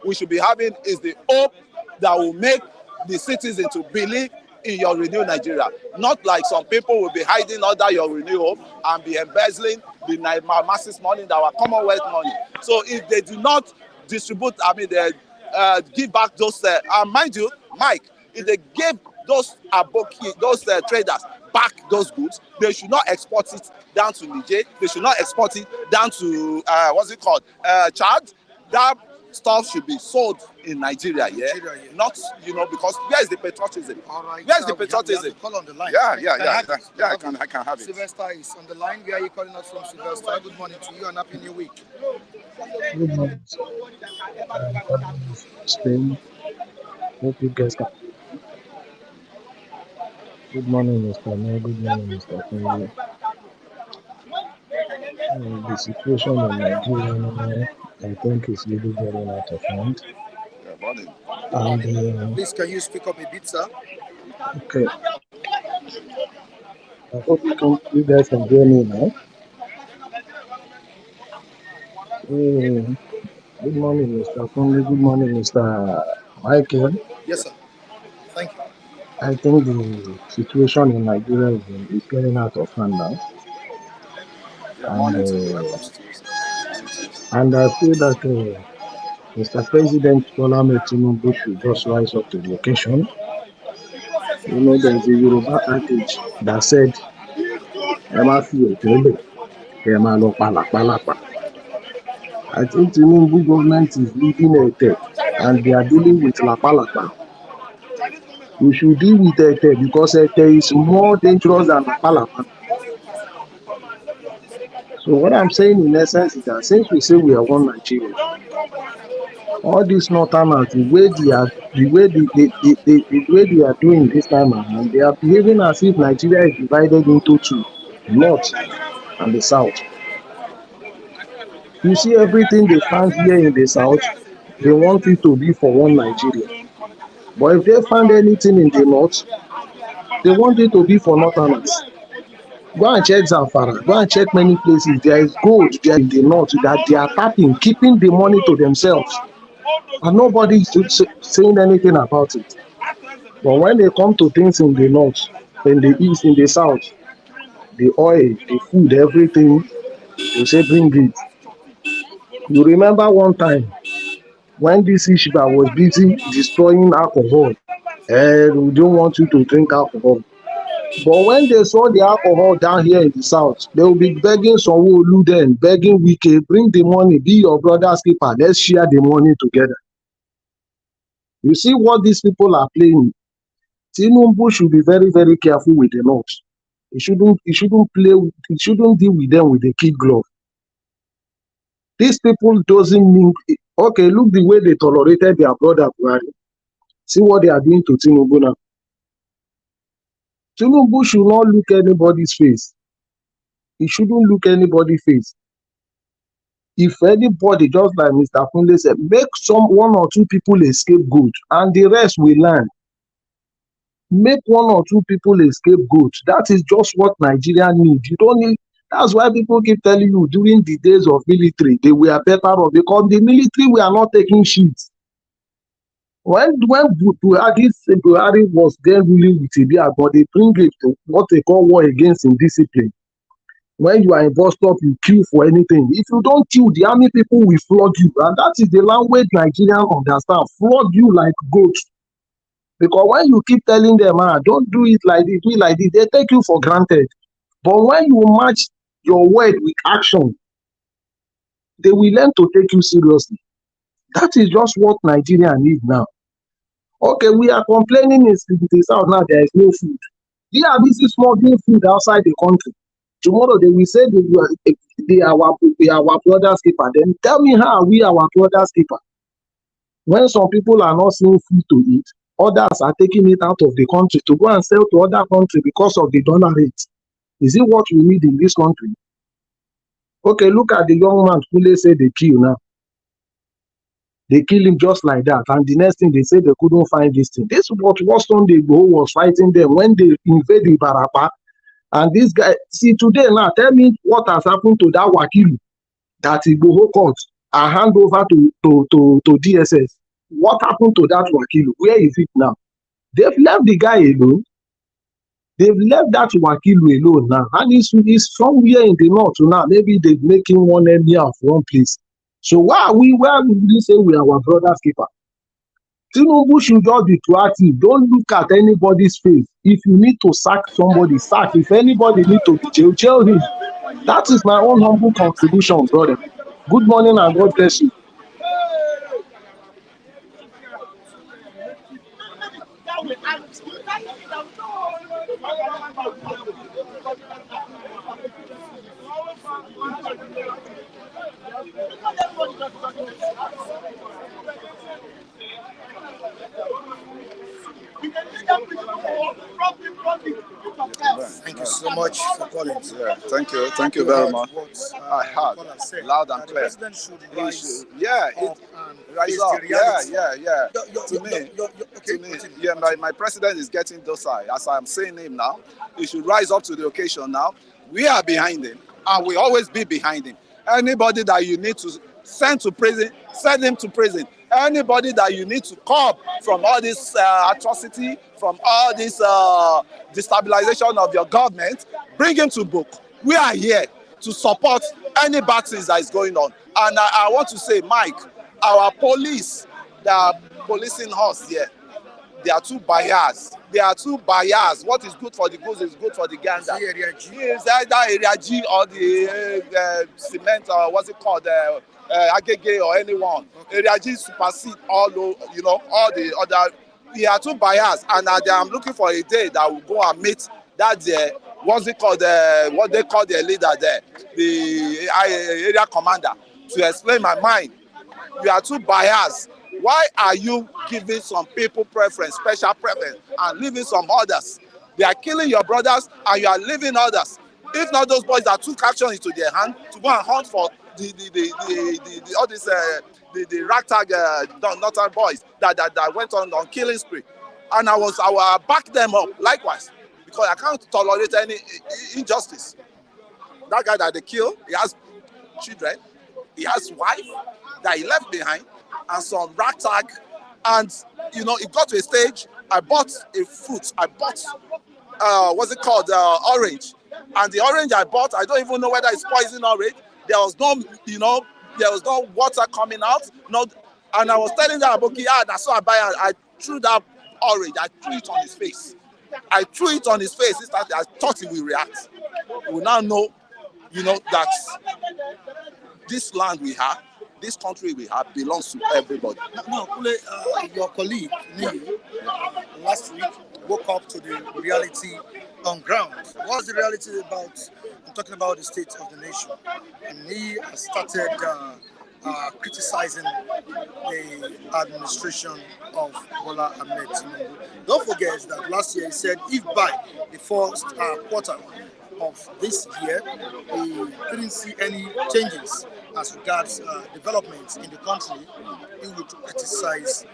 we should be having is the hope that will make the citizens to believe in your renewed Nigeria. Not like some people will be hiding under your renewed hope and be embezzling the masses money, that our Commonwealth money. So if they do not distribute, they give back those, mind you, Mike, if they give those aboki, those traders pack those goods. They should not export it down to Niger. They should not export it down to Chad. That stuff should be sold in Nigeria, not because where is the patriotism? All right. Where is the patriotism? Call on the line. Yeah. I can have it. Sylvester is on the line. Where are you calling us from, Sylvester? Good morning to you and happy new week. Good morning, sir. I'm calling you from Spain. Hope you guys can. Good morning, Mr. Mayor. Good morning, Mr. Finley. The situation in Nigeria, I think, is really getting out of hand. And Please, can you speak up a bit, sir? okay, I hope you guys can hear me now. Good morning, Mr. Finley. Good morning, Mr. Michael. Yes, sir. Thank you. I think the situation in Nigeria is getting out of hand now. And I feel that Mr. President Bola Ahmed Tinubu should just rise up to the occasion. There's a Yoruba adage that said, I think Tinubu government is leading a and they are dealing with Lapalapa. We should deal with Ete because Ete is more dangerous than Lapalapa. So what I'm saying in essence is that since we say we are one Nigeria, all these northerners, the way they are doing this time around, they are behaving as if Nigeria is divided into two, the north and the south. You see everything they find here in the south, they want it to be for one Nigeria. But if they find anything in the north, they want it to be for northerners. Go and check Zamfara, go and check many places. There is gold there in the north that they are tapping, keeping the money to themselves. And nobody is saying anything about it. But when they come to things in the north, in the east, in the south, the oil, the food, everything, they say bring it. You remember one time when this Ishiba was busy destroying alcohol, and we don't want you to drink alcohol. But when they saw the alcohol down here in the south, they will be begging Sanwo-Olu then, begging Wike, bring the money, be your brother's keeper, let's share the money together. You see what these people are playing. Tinubu should be very, very careful with the north. He shouldn't deal with them with a kid glove. These people doesn't mean, okay, look the way they tolerated their brother Buhari. See what they are doing to Tinubu now. Tinubu should not look anybody's face. He shouldn't look anybody's face. If anybody, just like Mr. Kunle said, make one or two people a scapegoat and the rest will learn. Make one or two people a scapegoat. That is just what Nigeria needs. You don't need. That's why people keep telling you during the days of military, they were better off because the military were not taking shit. When Buhari was then ruling with Ibia, but they bring it to what they call war against indiscipline. When you are in bus stop, you queue for anything. If you don't queue, the army people will flog you. And that is the language Nigerians understand. Flog you like goats. Because when you keep telling them, don't do it like this, do it like this, they take you for granted. But when you match your word with action, they will learn to take you seriously. That is just what Nigeria needs now. Okay, we are complaining in the south now, there is no food. They are busy smuggling food outside the country. Tomorrow they will say they are our brother's keeper. Then tell me how we are our brother's keeper. When some people are not seeing food to eat, others are taking it out of the country to go and sell to other countries because of the dollar rate. Is it what we need in this country? Okay, look at the young man who say they kill now. They kill him just like that. And the next thing they say they couldn't find this thing. This is what Sunday Igboho was fighting them when they invaded Barapa. And this guy, see today now, tell me what has happened to that Wakilu that Igboho caught and hand over to DSS. What happened to that Wakilu? Where is it now? They've left the guy alone. They've left that Wakilu alone now. And he's somewhere in the north now. Maybe they're making one emir of one place. So where will you say we are our brother's keeper? Tinubu should just be proactive. Don't look at anybody's face. If you need to sack somebody, sack. If anybody need to be jail, jail him. That is my own humble contribution, brother. Good morning and God bless you. Thank you so much for calling. Yeah, thank you very much. I heard loud and clear. The president should rise it up and rise face up. the reality. To me, my president is getting docile. As I'm saying him now, he should rise up to the occasion now. We are behind him, and we always be behind him. Anybody that you need to send to prison, send him to prison. Anybody that you need to curb from all this atrocity, from all this destabilization of your government, bring him to book. We are here to support any bad things that is going on. And I want to say, Mike, our police, they are policing us here. They are too biased. They are too biased. What is good for the goose is good for the gander. It's either Area G or the cement, or what's it called, Agege or anyone. Area G supersede all the other. We are too biased, and I'm looking for a day that will go and meet that what's it called, what they call their leader there, the area commander, to explain my mind. You are too biased. Why are you giving some people preference, special preference, and leaving some others? They are killing your brothers, and you are leaving others. If not those boys that took action into their hand to go and hunt for the ragtag northern boys that went on killing spree, and I will back them up likewise, because I can't tolerate any injustice. That guy that they kill, he has children, he has wife that he left behind, and some ragtag, and it got to a stage. I bought a fruit. I bought what's it called, orange, and the orange I bought, I don't even know whether it's poison orange. There was no water coming out. And I was telling that aboki, that's why I threw that orange. I threw it on his face. I thought he will react. We will now know, that this land we have, this country we have, belongs to everybody. Now, your colleague, last week woke up to the reality on ground. What's the reality about? I'm talking about the state of the nation. And he has started criticizing the administration of Bola Ahmed Tinubu. Don't forget that last year he said if by the first quarter of this year we didn't see any changes as regards developments in the country, he would criticize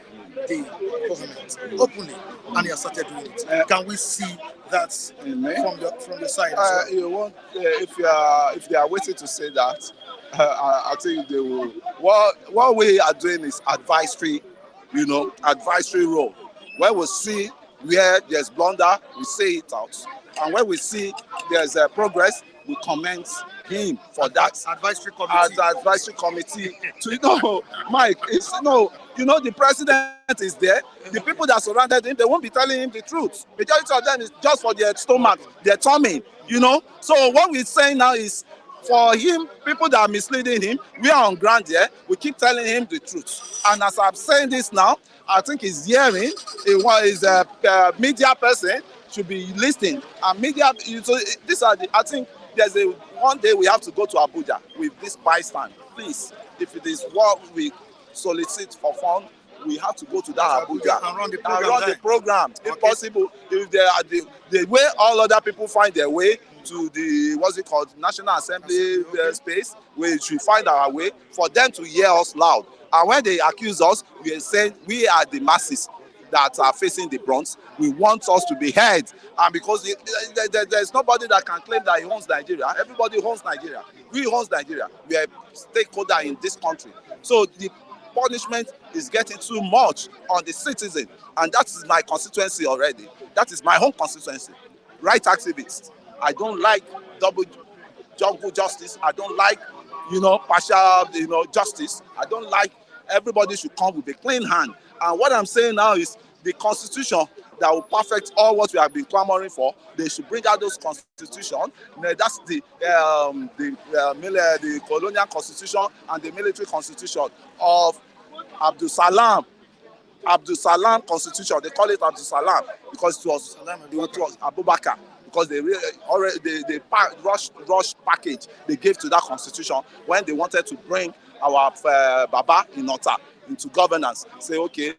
the government openly, and he has started doing it. Can we see that from the side as well? If they are waiting to say that, I think they will. What we are doing is advisory role. When we see where there's blunder, we say it out, and when we see there's progress, we commend him for that. Advisory committee. To Mike, the president is there. The people that surrounded him, they won't be telling him the truth. Majority of them is just for their stomach, their tummy. So what we're saying now is, for him, people that are misleading him, we are on ground here. We keep telling him the truth. And as I'm saying this now, I think he's hearing. He's a media person, should be listening. And media, I think there's one day we have to go to Abuja with this bystand. Please, if it is what we solicit for fun, we have to go to that Abuja and run the program. If possible, if they are the way all other people find their way to the National Assembly space, we should find our way for them to hear us loud. And when they accuse us, we are saying we are the masses that are facing the brunt. We want us to be heard, and because there's nobody that can claim that he owns Nigeria. Everybody owns Nigeria. We own Nigeria. We are stakeholder in this country. So the punishment is getting too much on the citizen, and that is my constituency already. That is my home constituency. Right activists. I don't like double justice. I don't like, partial, justice. I don't like. Everybody should come with a clean hand. And what I'm saying now is the constitution that will perfect all what we have been clamoring for. They should bring out those constitution. That's the colonial constitution and the military constitution of Abdul Salam constitution. They call it Abdul Salam because it was Abubakar, because they already they rush package they gave to that constitution when they wanted to bring our Baba in Ota into governance. Say, okay,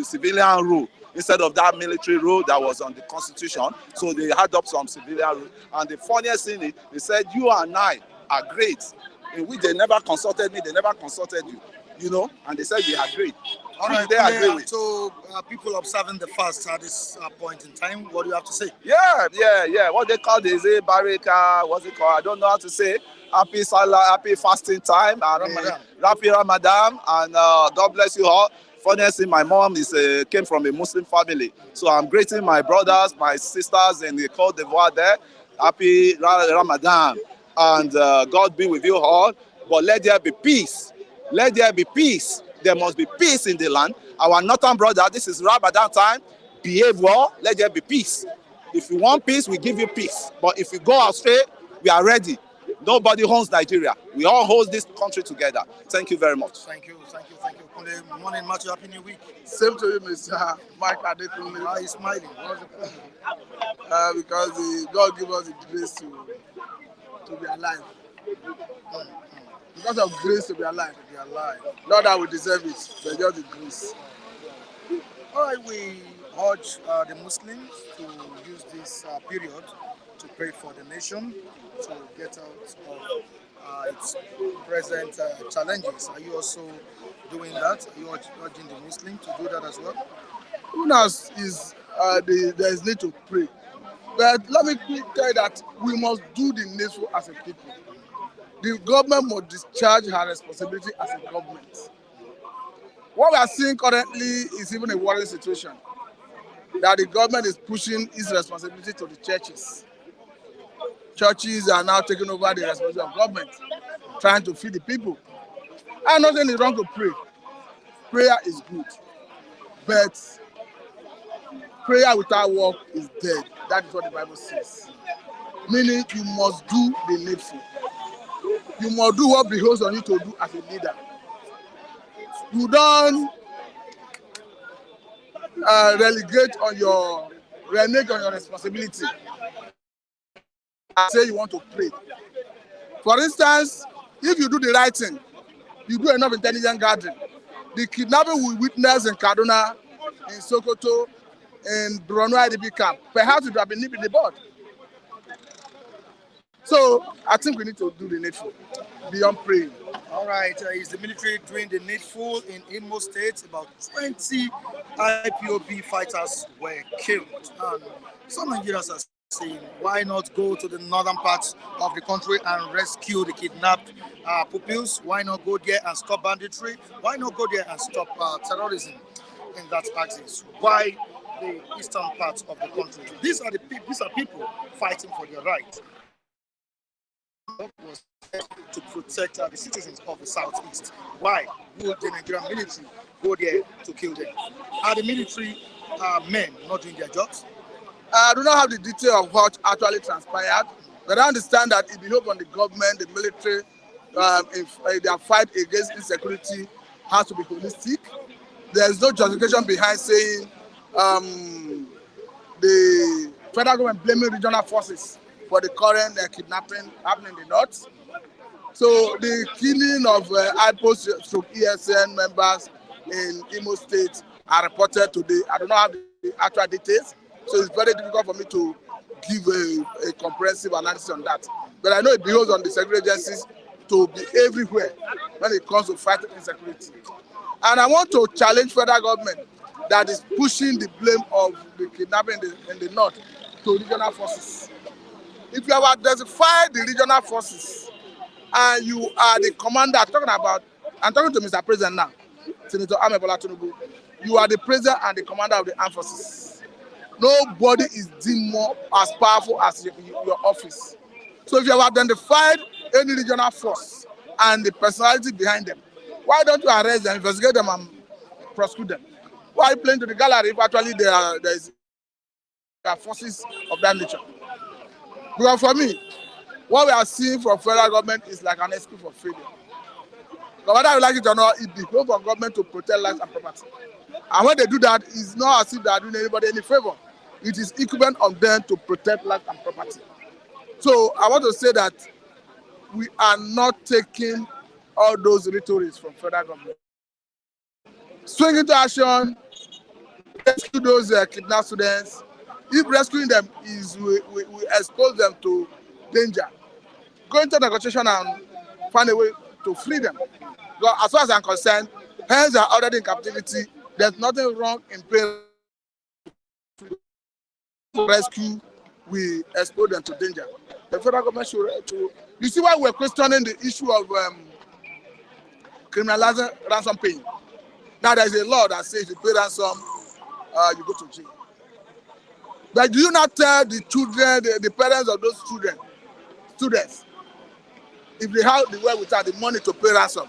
civilian rule instead of that military rule that was on the constitution. So they had up some civilian rule. And the funniest thing is, they said, you and I are great, in which they never consulted me, they never consulted you, you know, and they said we are great. All right, they agree with. So people observing the fast at this point in time, what do you have to say? Yeah. What they call this barika, what's it called? I don't know how to say. Happy Salah, happy fasting time, and happy Ramadan, and God bless you all. Funniest thing, my mom came from a Muslim family, so I'm greeting my brothers, my sisters in the Côte d'Ivoire there. Happy Ramadan, and God be with you all. But let there be peace. Let there be peace. There must be peace in the land. Our northern brother, this is Ramadan time. Behave well. Let there be peace. If you want peace, we give you peace. But if you go astray, we are ready. Nobody owns Nigeria. We all hold this country together. Thank you very much. Thank you. Good morning, Matthew. Happy New Week. Same to you, Mr. Mike Adekunle. Why are you smiling? What's the problem? Because God give us the grace to be alive. Because of grace to be alive. Not that we deserve it, but just the grace. All right, we urge the Muslims to use this period to pray for the nation, to get out of its present challenges. Are you also doing that? Are you urging the Muslims to do that as well? Even as there is need to pray. But let me tell you that we must do the needful as a people. The government must discharge her responsibility as a government. What we are seeing currently is even a worrying situation, that the government is pushing its responsibility to the churches. Churches are now taking over the responsibility of government, trying to feed the people. And nothing is wrong to pray. Prayer is good. But prayer without work is dead. That is what the Bible says. Meaning you must do the needful. You must do what behoves on you to do as a leader. You don't renege on your responsibility and say you want to pray. For instance, if you do the right thing, you do enough intelligent gathering. The kidnapping we witnessed in Kaduna, in Sokoto, in Borno IDP camp, perhaps it would have been nipped in the bud. So I think we need to do the needful beyond praying. All right, is the military doing the needful in Imo State? About 20 IPOB fighters were killed. And some Nigerians are saying, why not go to the northern parts of the country and rescue the kidnapped pupils? Why not go there and stop banditry? Why not go there and stop terrorism in that axis? Why the eastern parts of the country? These are people fighting for their rights. Was to protect the citizens of the southeast. Why would the Nigerian military go there to kill them? Are the military men not doing their jobs? I do not have the detail of what actually transpired, but I understand that it behoves on the government, the military, if their fight against insecurity has to be holistic. There is no justification behind saying the federal government blaming regional forces for the current kidnapping happening in the north. So the killing of Ipob ESN members in Imo State are reported today. I do not have the actual details, so it's very difficult for me to give a comprehensive analysis on that. But I know it behoves on the security agencies to be everywhere when it comes to fighting insecurity. And I want to challenge federal government that is pushing the blame of the kidnapping in the north to regional forces. If you have identified the regional forces and you are the commander, I'm talking to Mr. President now, Senator Ahmed Bola Tinubu, you are the president and the commander of the armed forces. Nobody is deemed more as powerful as your office. So if you have identified any regional force and the personality behind them. Why don't you arrest them, investigate them, and prosecute them? Why are you playing to the gallery if actually there are forces of that nature? Because for me, what we are seeing from federal government is like an excuse for failure. But whether you like it or not, it is for government to protect lives and property. And when they do that, it's not as if they are doing anybody any favor. It is incumbent on them to protect life and property. So I want to say that we are not taking all those rhetorics from federal government. Swing into action, rescue those kidnapped students. If rescuing them is we expose them to danger, go into negotiation and find a way to free them. Because as far as I'm concerned, hence they are already in captivity. There's nothing wrong in paying rescue. We expose them to danger. The federal government should. You see why we're questioning the issue of criminalizing ransom paying. Now there's a law that says you pay ransom, you go to jail. But do you not tell the children, the parents of those students, if they have the way without the money to pay ransom,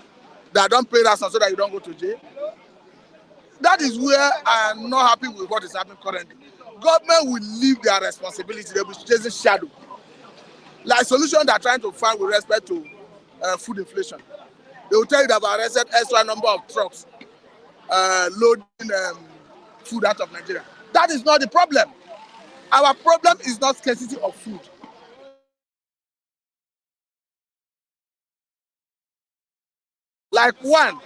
that don't pay ransom so that you don't go to jail? That is where I am not happy with what is happening currently. Government will leave their responsibility. They will chase the shadow. Like solution they're trying to find with respect to food inflation. They will tell you that they've arrested extra number of trucks loading food out of Nigeria. That is not the problem. Our problem is not scarcity of food. Like one,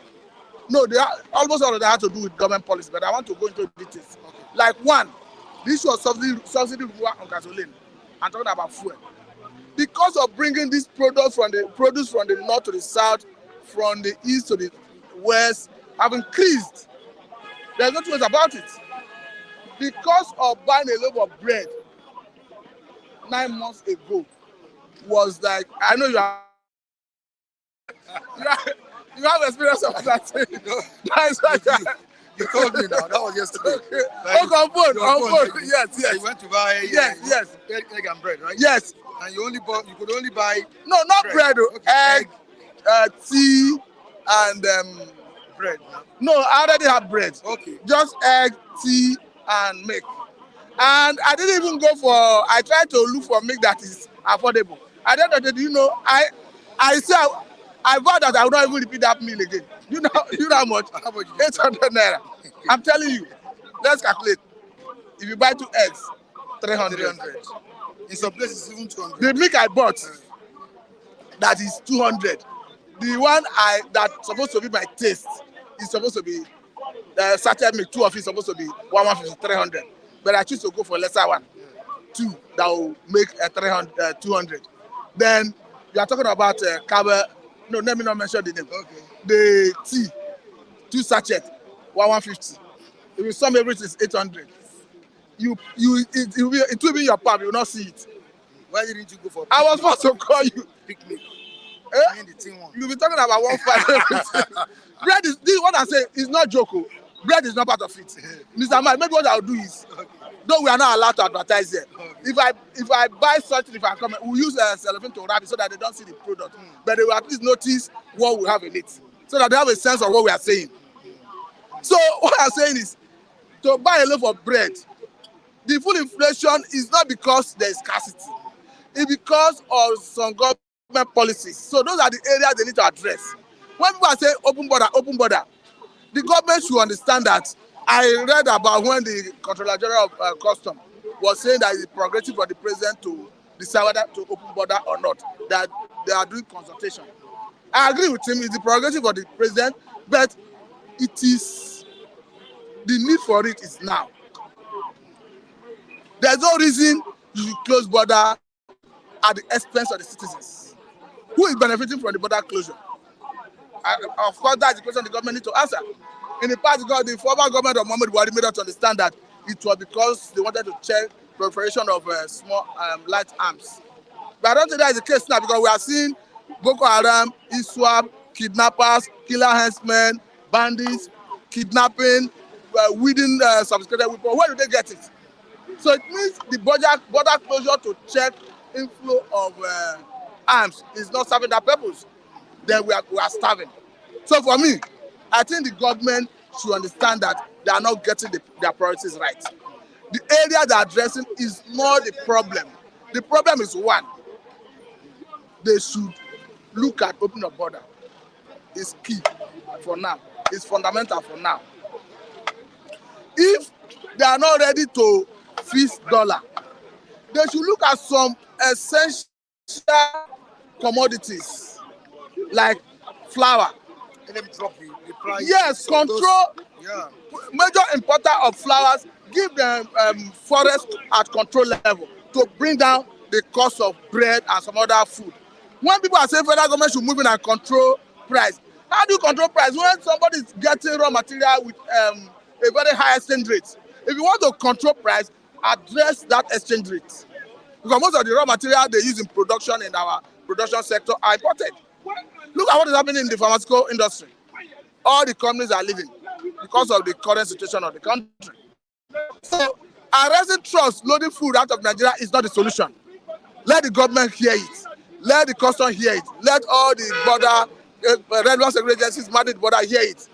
no, they are almost all of that have to do with government policy, but I want to go into details. Okay. Like one, this was subsidy on gasoline. I'm talking about fuel. Because of bringing this produce from the north to the south, from the east to the west, have increased. There's no two ways about it. Because of buying a loaf of bread 9 months ago was like, I know you have experience of that. That's why You told me now. That was yesterday. okay. On phone. Yes. You went to buy egg and bread, right? Yes. And you could only buy no, not bread. Okay. Egg, tea, and bread. No, I already have bread. Okay. Just egg, tea, and milk. And I didn't even go for. I tried to look for milk that is affordable. I don't know. Do you know? I said I vowed that I would not even repeat that meal again. You know how much? 800 naira. I'm telling you. Let's calculate. If you buy 2 eggs, 300. In some places, even 200. The milk I bought, that is 200. The one that's supposed to be my taste is supposed to be sachet milk. 2 of it is supposed to be 150, 300. But I choose to go for lesser one. 2 that will make 200. Then you are talking about cover. No, let me not mention the name. Okay. The tea, 2 sachets, 150. If you sum everything, it's 800. It will be in your palm. You will not see it. Why didn't you go for? I was supposed to call you. Picnic. Eh? The team one. You'll be talking about 1.5. Bread is this. What I say is not joke. Bread is not part of it. Mr. Mike, maybe what I'll do is, though we are not allowed to advertise there. Okay. If I buy something, if I come, we'll use a cellophane to wrap it so that they don't see the product. But they will at least notice what we have in it, so that they have a sense of what we are saying. So what I'm saying is, to buy a loaf of bread, the full inflation is not because there is scarcity. It's because of some government policies. So those are the areas they need to address. When people are saying open border, the government should understand that. I read about when the Controller General of Customs was saying that it's progressive for the president to decide whether to open border or not, that they are doing consultation. I agree with him, it's the prerogative of the president, but it is, the need for it is now. There's no reason you should close border at the expense of the citizens. Who is benefiting from the border closure? Of course, that's the question the government needs to answer. In the past, the former government of Muhammad Buhari made us understand that it was because they wanted to check proliferation of small light arms. But I don't think that is the case now, because we are seeing Boko Haram, Iswap, kidnappers, killer henchmen, bandits, kidnapping, within sophisticated weapons. Where do they get it? So it means the border closure to check inflow of arms is not serving that purpose, then we are starving. So for me, I think the government should understand that they are not getting their priorities right. The area they are addressing is not the problem. The problem is one, they should look at opening a border. It's key for now. It's fundamental for now. If they are not ready to feast dollar, they should look at some essential commodities like flour. Let them drop the price. Yes, control. Major importer of flowers, give them forest at control level to bring down the cost of bread and some other food. When people are saying federal government should move in and control price, how do you control price when somebody is getting raw material with a very high exchange rate? If you want to control price, address that exchange rate. Because most of the raw material they use in production in our production sector are imported. Look at what is happening in the pharmaceutical industry. All the companies are leaving because of the current situation of the country. So arresting trucks loading food out of Nigeria is not the solution. Let the government hear it. Let the custom hear it. Let all the border, relevant security agencies manage the border hear it.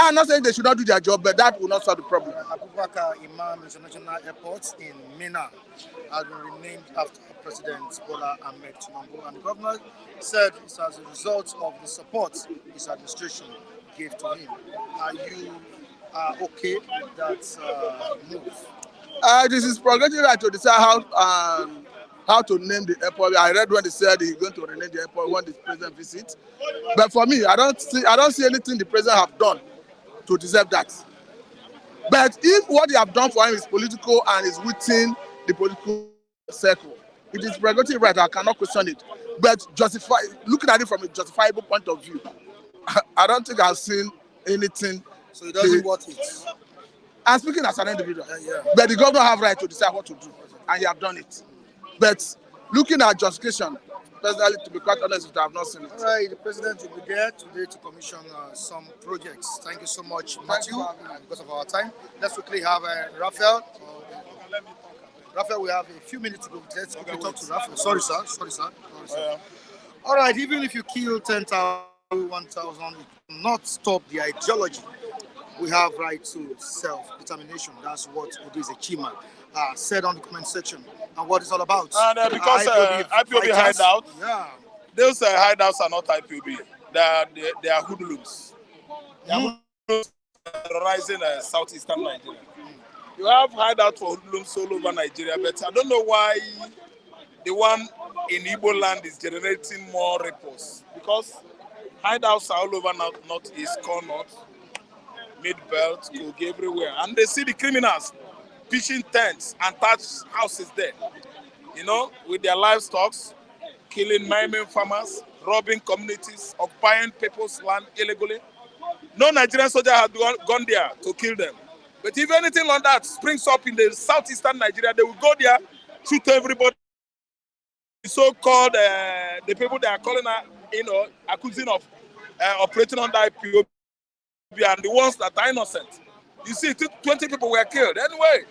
I'm not saying they should not do their job, but that will not solve the problem. Abuja Imam International Airport in Minna has been renamed after President Bola Ahmed Tinubu, and the governor said it's as a result of the support his administration gave to him. Are you okay with that move? This is progressive right to decide how to name the airport. I read when they said he's going to rename the airport when the president visits. But for me, I don't see anything the president have done to deserve that. But if what they have done for him is political and is within the political circle, it is prerogative right. I cannot question it. But looking at it from a justifiable point of view, I don't think I've seen anything. So it doesn't worth it. I'm speaking as an individual. But the governor have right to decide what to do, and he have done it. But looking at justification, personally, to be quite honest, I have not seen it. All right, the president will be there today to commission some projects. Thank you so much, Matthew. Because of our time, let's quickly have Raphael. Raphael, we have a few minutes to go. Let's quickly talk to Raphael. Sorry, sir. All right, even if you kill 10,000, 1,000, it will not stop the ideology. We have right to self-determination. That's what Odise Chima said on the comment section. And what it's all about. And because IPOB hideout, those hideouts are not IPOB. They are hoodlums. They are hoodlums terrorizing southeastern Nigeria. You have hideout for hoodlums all over Nigeria, but I don't know why the one in Igbo land is generating more reports. Because hideouts are all over northeast, core north, mid-belt, Kogi, everywhere. And they see the criminals pitching tents and thatch houses there, with their livestock, killing, maiming farmers, robbing communities, occupying people's land illegally. No Nigerian soldier has gone there to kill them. But if anything like that springs up in the southeastern Nigeria, they will go there, shoot everybody. The so-called, the people they are calling, accusing of operating under IPOB, and the ones that are innocent. You see, 20 people were killed. Anyway,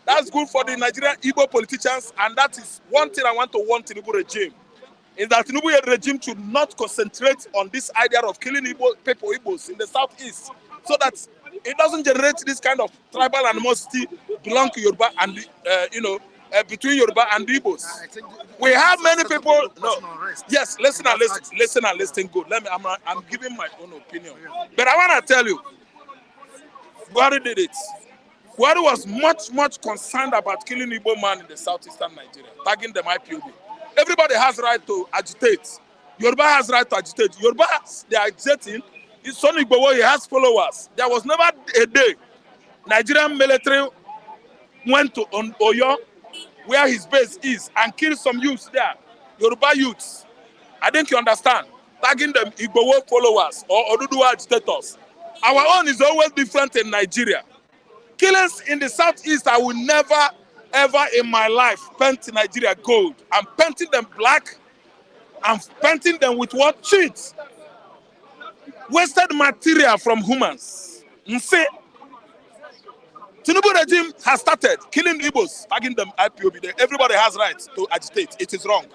that's good for the Nigerian Igbo politicians, and that is one thing I want to warn Tinubu regime, is that Tinubu regime should not concentrate on this idea of killing Igbos in the southeast, so that it doesn't generate this kind of tribal animosity belong to Yoruba and between Yoruba and Igbos. We have many people. No, yes, listen and listen good. I'm giving my own opinion, but I want to tell you, Buhari did it. Buhari was much concerned about killing Igbo man in the southeastern Nigeria, tagging them IPOB. Everybody has right to agitate. Yoruba has right to agitate. Yoruba, they are agitating. His son Igbo, he has followers. There was never a day Nigerian military went to Oyo, where his base is, and killed some youths there, Yoruba youths. I think you understand. Tagging them Igbo followers or Oduduwa agitators. Our own is always different in Nigeria. Killings in the southeast, I will never, ever in my life paint Nigeria gold. I'm painting them black. I'm painting them with what? Cheats. Wasted material from humans. Nse. Tinubu regime has started killing Igbos, tagging them IPOB. Everybody has rights to agitate. It is wrong.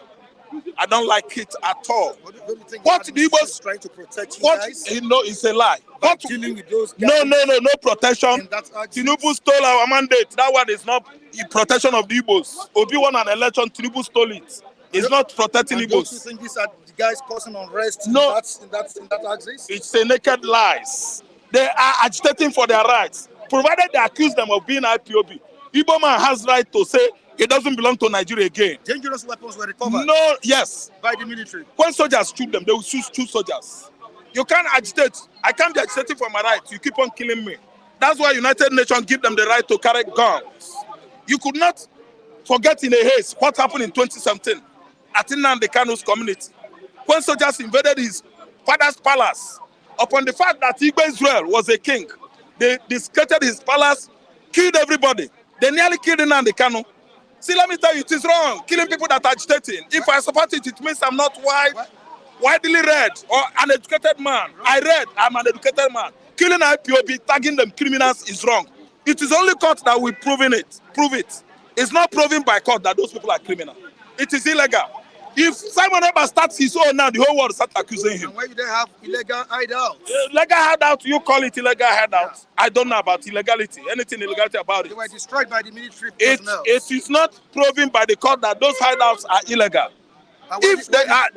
I don't like it at all. What do you think What the the Igbos is trying to protect you What guys you know is a lie. by What dealing with those guys? no protection. And that's Tinubu stole our mandate. That one is not the protection of the Igbos. Obi won an election, Tinubu stole it. It's not protecting And don't you Igbos. think these are the guys causing unrest No. in that axis? It's a naked lies. They are agitating for their rights. Provided they accuse them of being IPOB, Igbo man has right to say he doesn't belong to Nigeria again. Dangerous weapons were recovered No, yes. by the military. When soldiers shoot them, they will shoot soldiers. You can't agitate. I can't be agitating for my rights. You keep on killing me. That's why United Nations give them the right to carry guns. You could not forget in a haste what happened in 2017 at Nnamdi Kanu's community when soldiers invaded his father's palace upon the fact that Igbo Israel was a king. They discredited his palace, killed everybody. They nearly killed Nnamdi Kanu. See, let me tell you, it is wrong killing people that are agitating. If I support it, it means I'm not widely read or an educated man. I'm an educated man. Killing IPOB, tagging them criminals is wrong. It is only court that will prove it. It's not proven by court that those people are criminal. It is illegal. If Simon Eber starts his own now, the whole world starts accusing him. And why do they have illegal hideouts? Illegal hideout, you call it illegal hideout. Yeah. I don't know about illegality, anything illegality about it. They were destroyed by the military personnel. It is not proven by the court that those hideouts are illegal. If they are,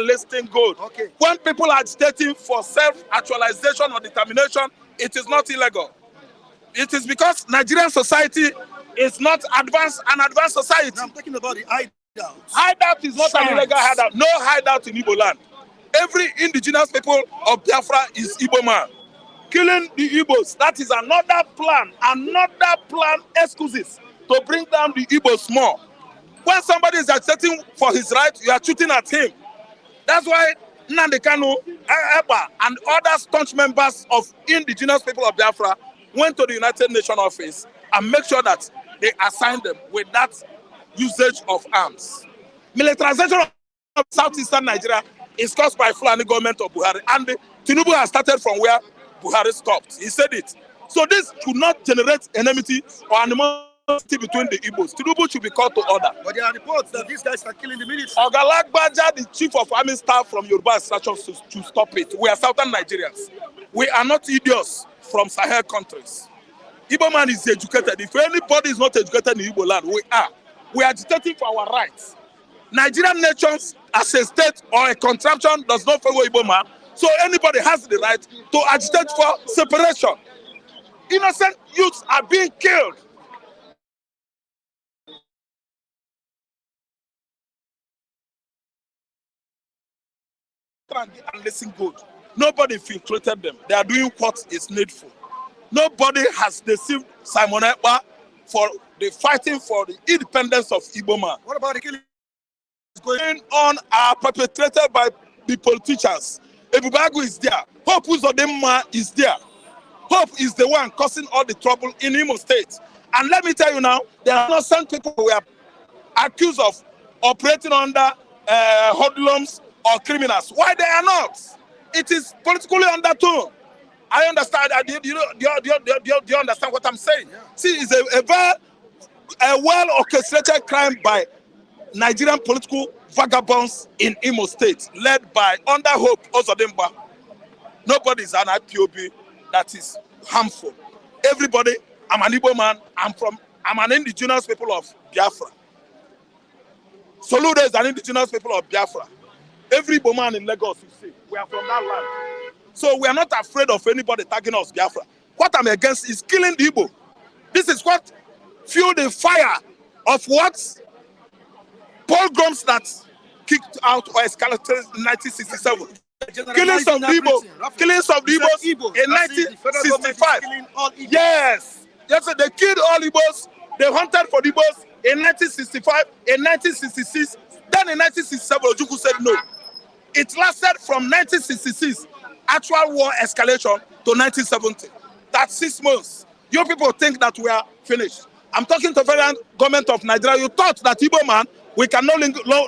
listen good. Okay. When people are agitating for self-actualization or determination, it is not illegal. It is because Nigerian society is not an advanced society. Now I'm talking about the hideouts. Hideout is not an illegal hideout. No hideout in Igbo land. Every indigenous people of Biafra is Igbo man. Killing the Igbos, that is another plan excuses to bring down the Igbos more. When somebody is agitating for his right, you are shooting at him. That's why Nnamdi Kanu, Eba, and other staunch members of indigenous people of Biafra went to the United Nations office and make sure that they assign them with that usage of arms. Militarization of southeastern Nigeria is caused by Fulani government of Buhari, and Tinubu has started from where Buhari stopped. He said it. So this should not generate enmity or animosity between the Igbos. Tinubu should be called to order. But there are reports that these guys are killing the military. Ogalagbaja, the chief of army staff from Yoruba instructions to stop it. We are southern Nigerians. We are not idiots from Sahel countries. Igbo man is educated. If anybody is not educated in Igbo land, we are. We are agitating for our rights. Nigerian nations as a state or a contraption does not favor Igbo man. So anybody has the right to agitate for separation. Innocent youths are being killed. And listen good. Nobody infiltrated them. They are doing what is needful. Nobody has deceived Simon Ekpa for the fighting for the independence of Igbo man. What about the killing going on are perpetrated by the politicians? Ebubagu is there. Hope Uzodinma is there. Hope is the one causing all the trouble in Imo State. And let me tell you now, there are innocent people who are accused of operating under hoodlums or criminals. Why they are not? It is politically undertone. I understand. Do you understand what I'm saying? Yeah. See, it's a well-orchestrated crime by Nigerian political vagabonds in Imo State, led by under Hope Uzodinma. Nobody is an IPOB that is harmful. Everybody, I'm an Igbo man. I'm an indigenous people of Biafra. Soludo is an indigenous people of Biafra. Every Igbo man in Lagos, you see, we are from that land. So we are not afraid of anybody tagging us Biafra. What I'm against is killing the Igbo. This is what fueled the fire of what pogroms that kicked out or escalated in 1967. Killings of the Igbos in 1965. Yes, they killed all Igbos. They hunted for the Igbos in 1965, in 1966. Then in 1967, Ojukwu said no. It lasted from 1966, actual war escalation, to 1970. That's 6 months. You people think that we are finished. I'm talking to federal government of Nigeria. You thought that Igbo man, we can no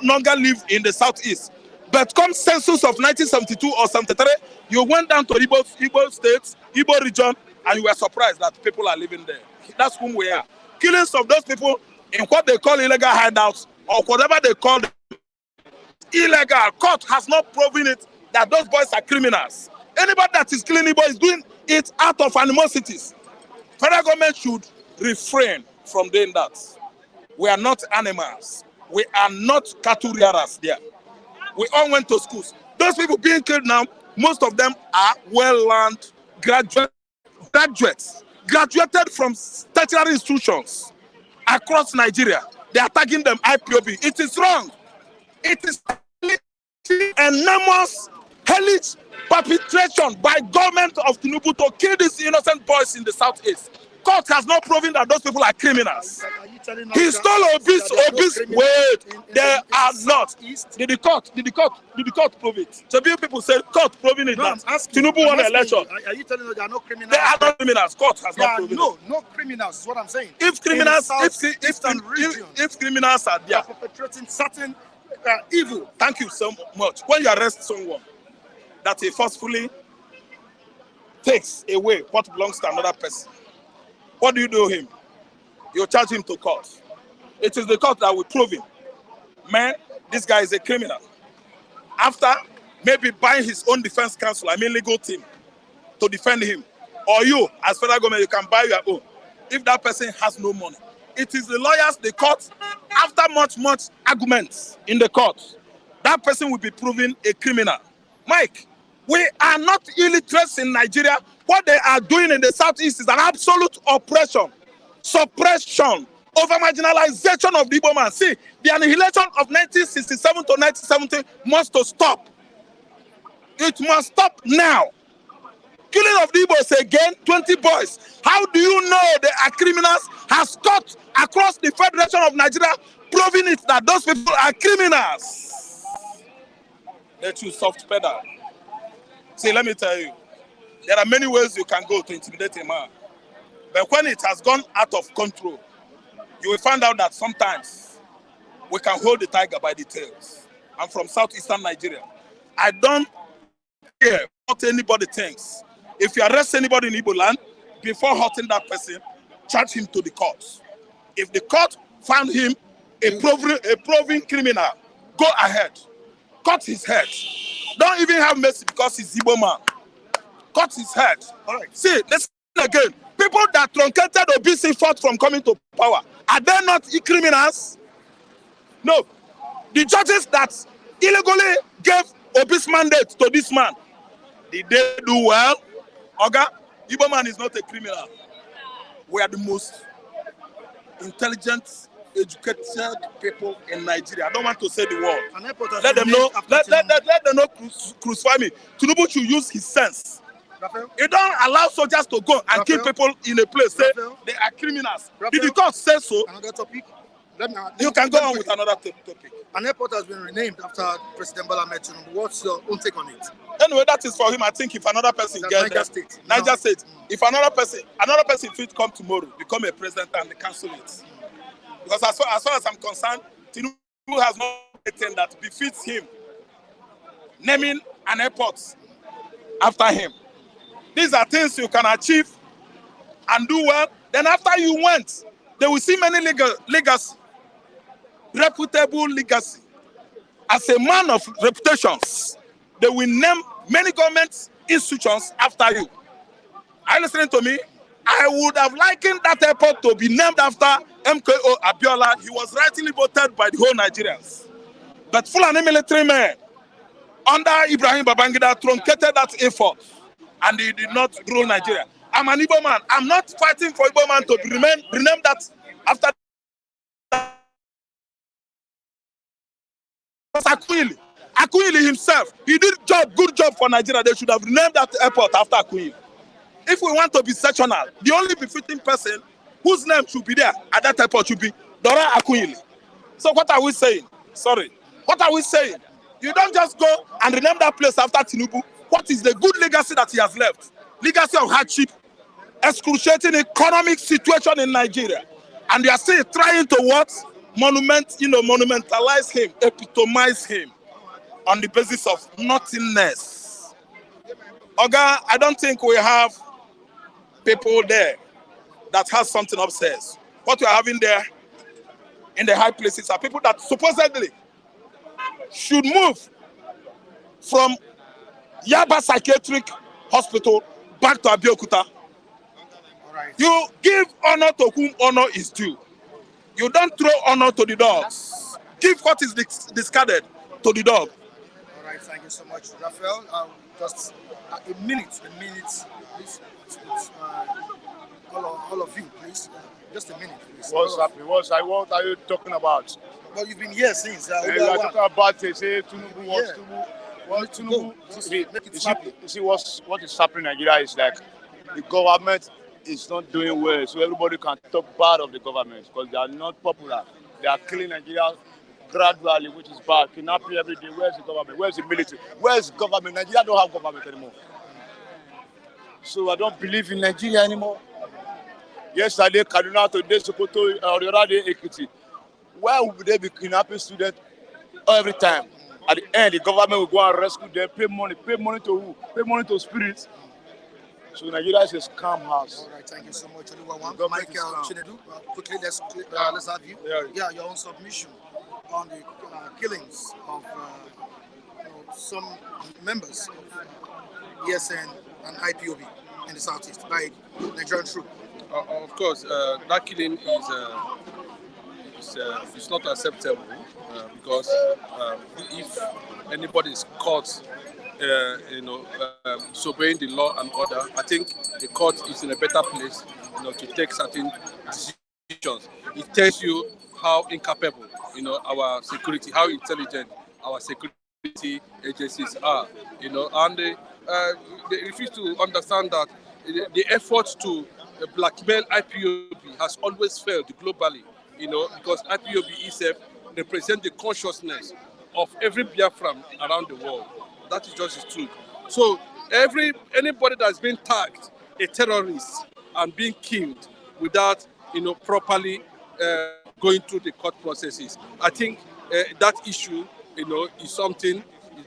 longer live in the southeast. But come census of 1972 or 73, you went down to Igbo states, Igbo region, and you were surprised that people are living there. That's whom we are. Killings of those people in what they call illegal hideouts or whatever they call them, illegal. Court has not proven it that those boys are criminals. Anybody that is killing Igbo is doing it out of animosities. Federal government should refrain from doing that. We are not animals. We are not cattle rearers there. We all went to schools. Those people being killed now, most of them are well-learned graduates, graduated from tertiary institutions across Nigeria. They are tagging them IPOB. It is wrong. It is enormous hellish perpetration by government of Tinubu to kill these innocent boys in the southeast. Court has not proven that those people are criminals. He stole obese. They are not. Did the court prove it? So people say court proving it. No, Tinubu won the election. Are you telling us they are not criminals? They are not criminals. Court has not proven it. No criminals is what I'm saying. If criminals, if criminals are there, perpetrating certain evil. Thank you so much. When you arrest someone that he forcefully takes away what belongs to another person, what do you do him? You charge him to court. It is the court that will prove him. Man, this guy is a criminal. After maybe buying his own defense counsel, legal team, to defend him. Or you, as federal government, you can buy your own. If that person has no money. It is the lawyers, the court, after much arguments in the court, that person will be proven a criminal. Mike, we are not illiterates in Nigeria. What they are doing in the southeast is an absolute oppression, suppression, over marginalization of the Igbo man. See, the annihilation of 1967 to 1970 must stop. It must stop now. Killing of the Igbos again, 20 boys. How do you know they are criminals? Has cut across the Federation of Nigeria, proving it that those people are criminals. Let you soft pedal. See, let me tell you, there are many ways you can go to intimidate a man. But when it has gone out of control, you will find out that sometimes we can hold the tiger by the tails. I'm from southeastern Nigeria. I don't care what anybody thinks. If you arrest anybody in Igbo land, before hurting that person, charge him to the court. If the court found him a proven criminal, go ahead. Cut his head. Don't even have mercy because he's Igbo man. Cut his head. All right. See, listen again. People that truncated OBC fought from coming to power, are they not criminals? No. The judges that illegally gave OBC mandate to this man, did they do well? Oga, Igbo man is not a criminal. We are the most intelligent, educated people in Nigeria. I don't want to say the word. Let them know. Let them know. Crucify me. Tinubu should use his sense. You don't allow soldiers to go and kill people in a place. Say they are criminals. Did the court say so? Another topic. You can go on with another topic. An airport has been renamed after President Bola Ahmed Tinubu. What's your own take on it? Anyway, that is for him. I think if another person gets Niger State. Niger State. If another person fit come tomorrow, become a president and they cancel it. Because as far as I'm concerned, Tinubu has not anything that befits him. Naming an airport after him. These are things you can achieve and do well. Then after you went, they will see many legacy, reputable legacy. As a man of reputations, they will name many government institutions after you. Are you listening to me? I would have likened that airport to be named after MKO Abiola. He was rightly voted by the whole Nigerians. But Fulani military men under Ibrahim Babangida truncated that effort. And he did not rule Nigeria. I'm an Igbo man. I'm not fighting for Igbo man to rename that after Akunyili himself. He did good job for Nigeria. They should have renamed that airport after Akunyili. If we want to be sectional, the only befitting person whose name should be there at that airport should be Dora Akunyili. So what are we saying? Sorry. What are we saying? You don't just go and rename that place after Tinubu. What is the good legacy that he has left? Legacy of hardship, excruciating economic situation in Nigeria. And they are still trying to what? Monumentalize him, epitomize him on the basis of nothingness. Oga, I don't think we have people there that has something upstairs. What we are having there in the high places are people that supposedly should move from Yaba Psychiatric Hospital back to Abeokuta. You give honor to whom honor is due. You don't throw honor to the dogs. Give what is discarded to the dog. All right, thank you so much, Raphael. Just a minute, please. All of you, please. Just a minute, please. What's happening? What are you talking about? Well, you've been here since. You are talking about say Tinubu wants Tinubu. What Tinubu? You see what is happening in Nigeria is like the government is not doing well, so everybody can talk bad of the government because they are not popular. They are killing Nigeria gradually, which is bad. Kidnapping every day. Where's the government? Where's the military? Where's the government? Nigeria don't have government anymore. So I don't believe in Nigeria anymore. Yesterday, Kaduna, today, Sokoto, or the other day, Ekiti. Why would they be kidnapping students every time? At the end, the government will go and rescue them, pay money to who? Pay money to spirits. So Nigeria is a scam house. All right, thank you so much, Michael Chinedu. Quickly, let's have you. Yeah, your own submission on the killings of some members of ESN and IPOB in the southeast by Nigerian troops. Of course, that killing is not acceptable because if anybody is caught, disobeying the law and order, I think the court is in a better place, to take certain decisions. It tells you how incapable, our security, how intelligent our security agencies are, and they refuse to understand that the effort to blackmail IPOB has always failed globally, because IPOB itself represents the consciousness of every Biafran around the world. That is just the truth. So anybody that's been tagged a terrorist and being killed without, properly going through the court processes, I think that issue, is something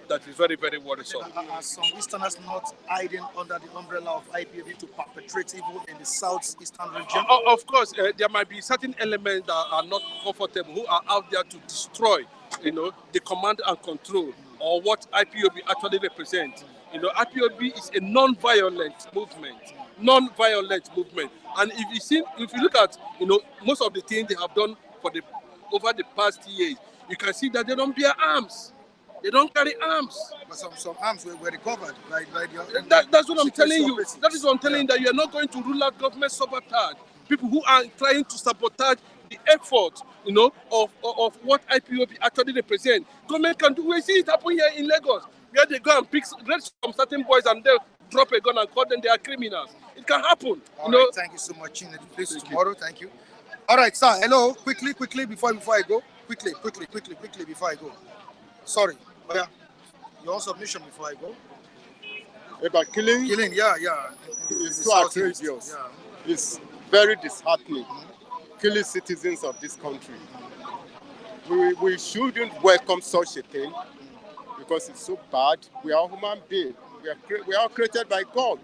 that is very, very worrisome. Are some Easterners not hiding under the umbrella of IPOB to perpetrate evil in the southeastern region? Of course, there might be certain elements that are not comfortable, who are out there to destroy, the command and control, or what IPOB actually represents. IPOB is a non-violent movement. And if you look at, most of the things they have done over the past years, you can see that they don't bear arms. They don't carry arms. But some arms were recovered by that's what I'm telling you. That is what I'm telling you, that you are not going to rule out government sabotage. People who are trying to sabotage the effort, of what IPOB actually represents. Government can do. We see it happen here in Lagos, where they go and pick some certain boys and they drop a gun and call them they are criminals. It can happen. All right, thank you so much. Please tomorrow. Thank you. All right, sir. Hello. Quickly, before I go. Quickly, before I go. Sorry. Oh, yeah. Your own submission before I go. About killing? Killing, yeah. It's so outrageous. Yeah. It's very disheartening. Killing citizens of this country. We shouldn't welcome such a thing because it's so bad. We are human beings. We are created by God.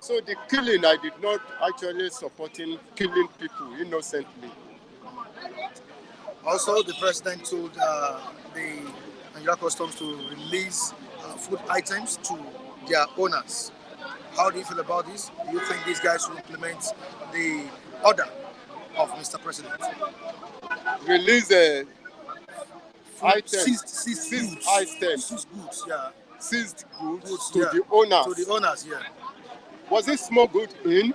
So the killing, I did not actually supporting killing people innocently. Also, the president told the Nigeria Customs to release food items to their owners. How do you feel about this? Do you think these guys will implement the order of Mr. President? Release items, seized goods, yeah. Seized goods to the owners. To the owners, yeah. Was it smuggled in?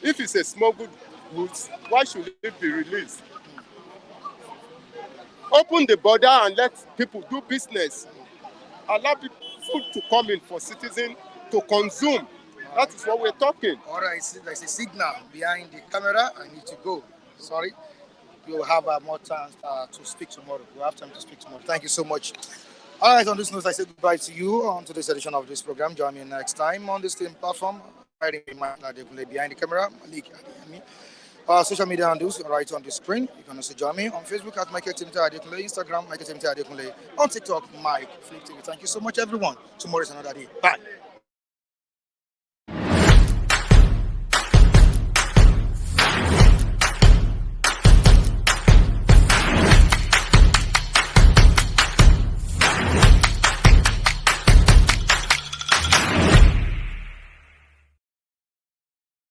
If it's a smuggled goods, why should it be released? Open the border and let people do business. Allow people food to come in for citizens to consume. That is what we're talking. All right, there's a signal behind the camera. I need to go. Sorry. You'll have more time to speak tomorrow. You'll have time to speak tomorrow. Thank you so much. All right, on this note, I say goodbye to you on today's edition of this program. Join me next time on this same platform. Behind the camera, Malik Adeyemi. Social media handles right on the screen. You can also join me on Facebook at Michael Timothy Adekunle, Instagram Michael Timothy Adekunle, on TikTok Mike Flip TV. Thank you so much, everyone. Tomorrow is another day. Bye.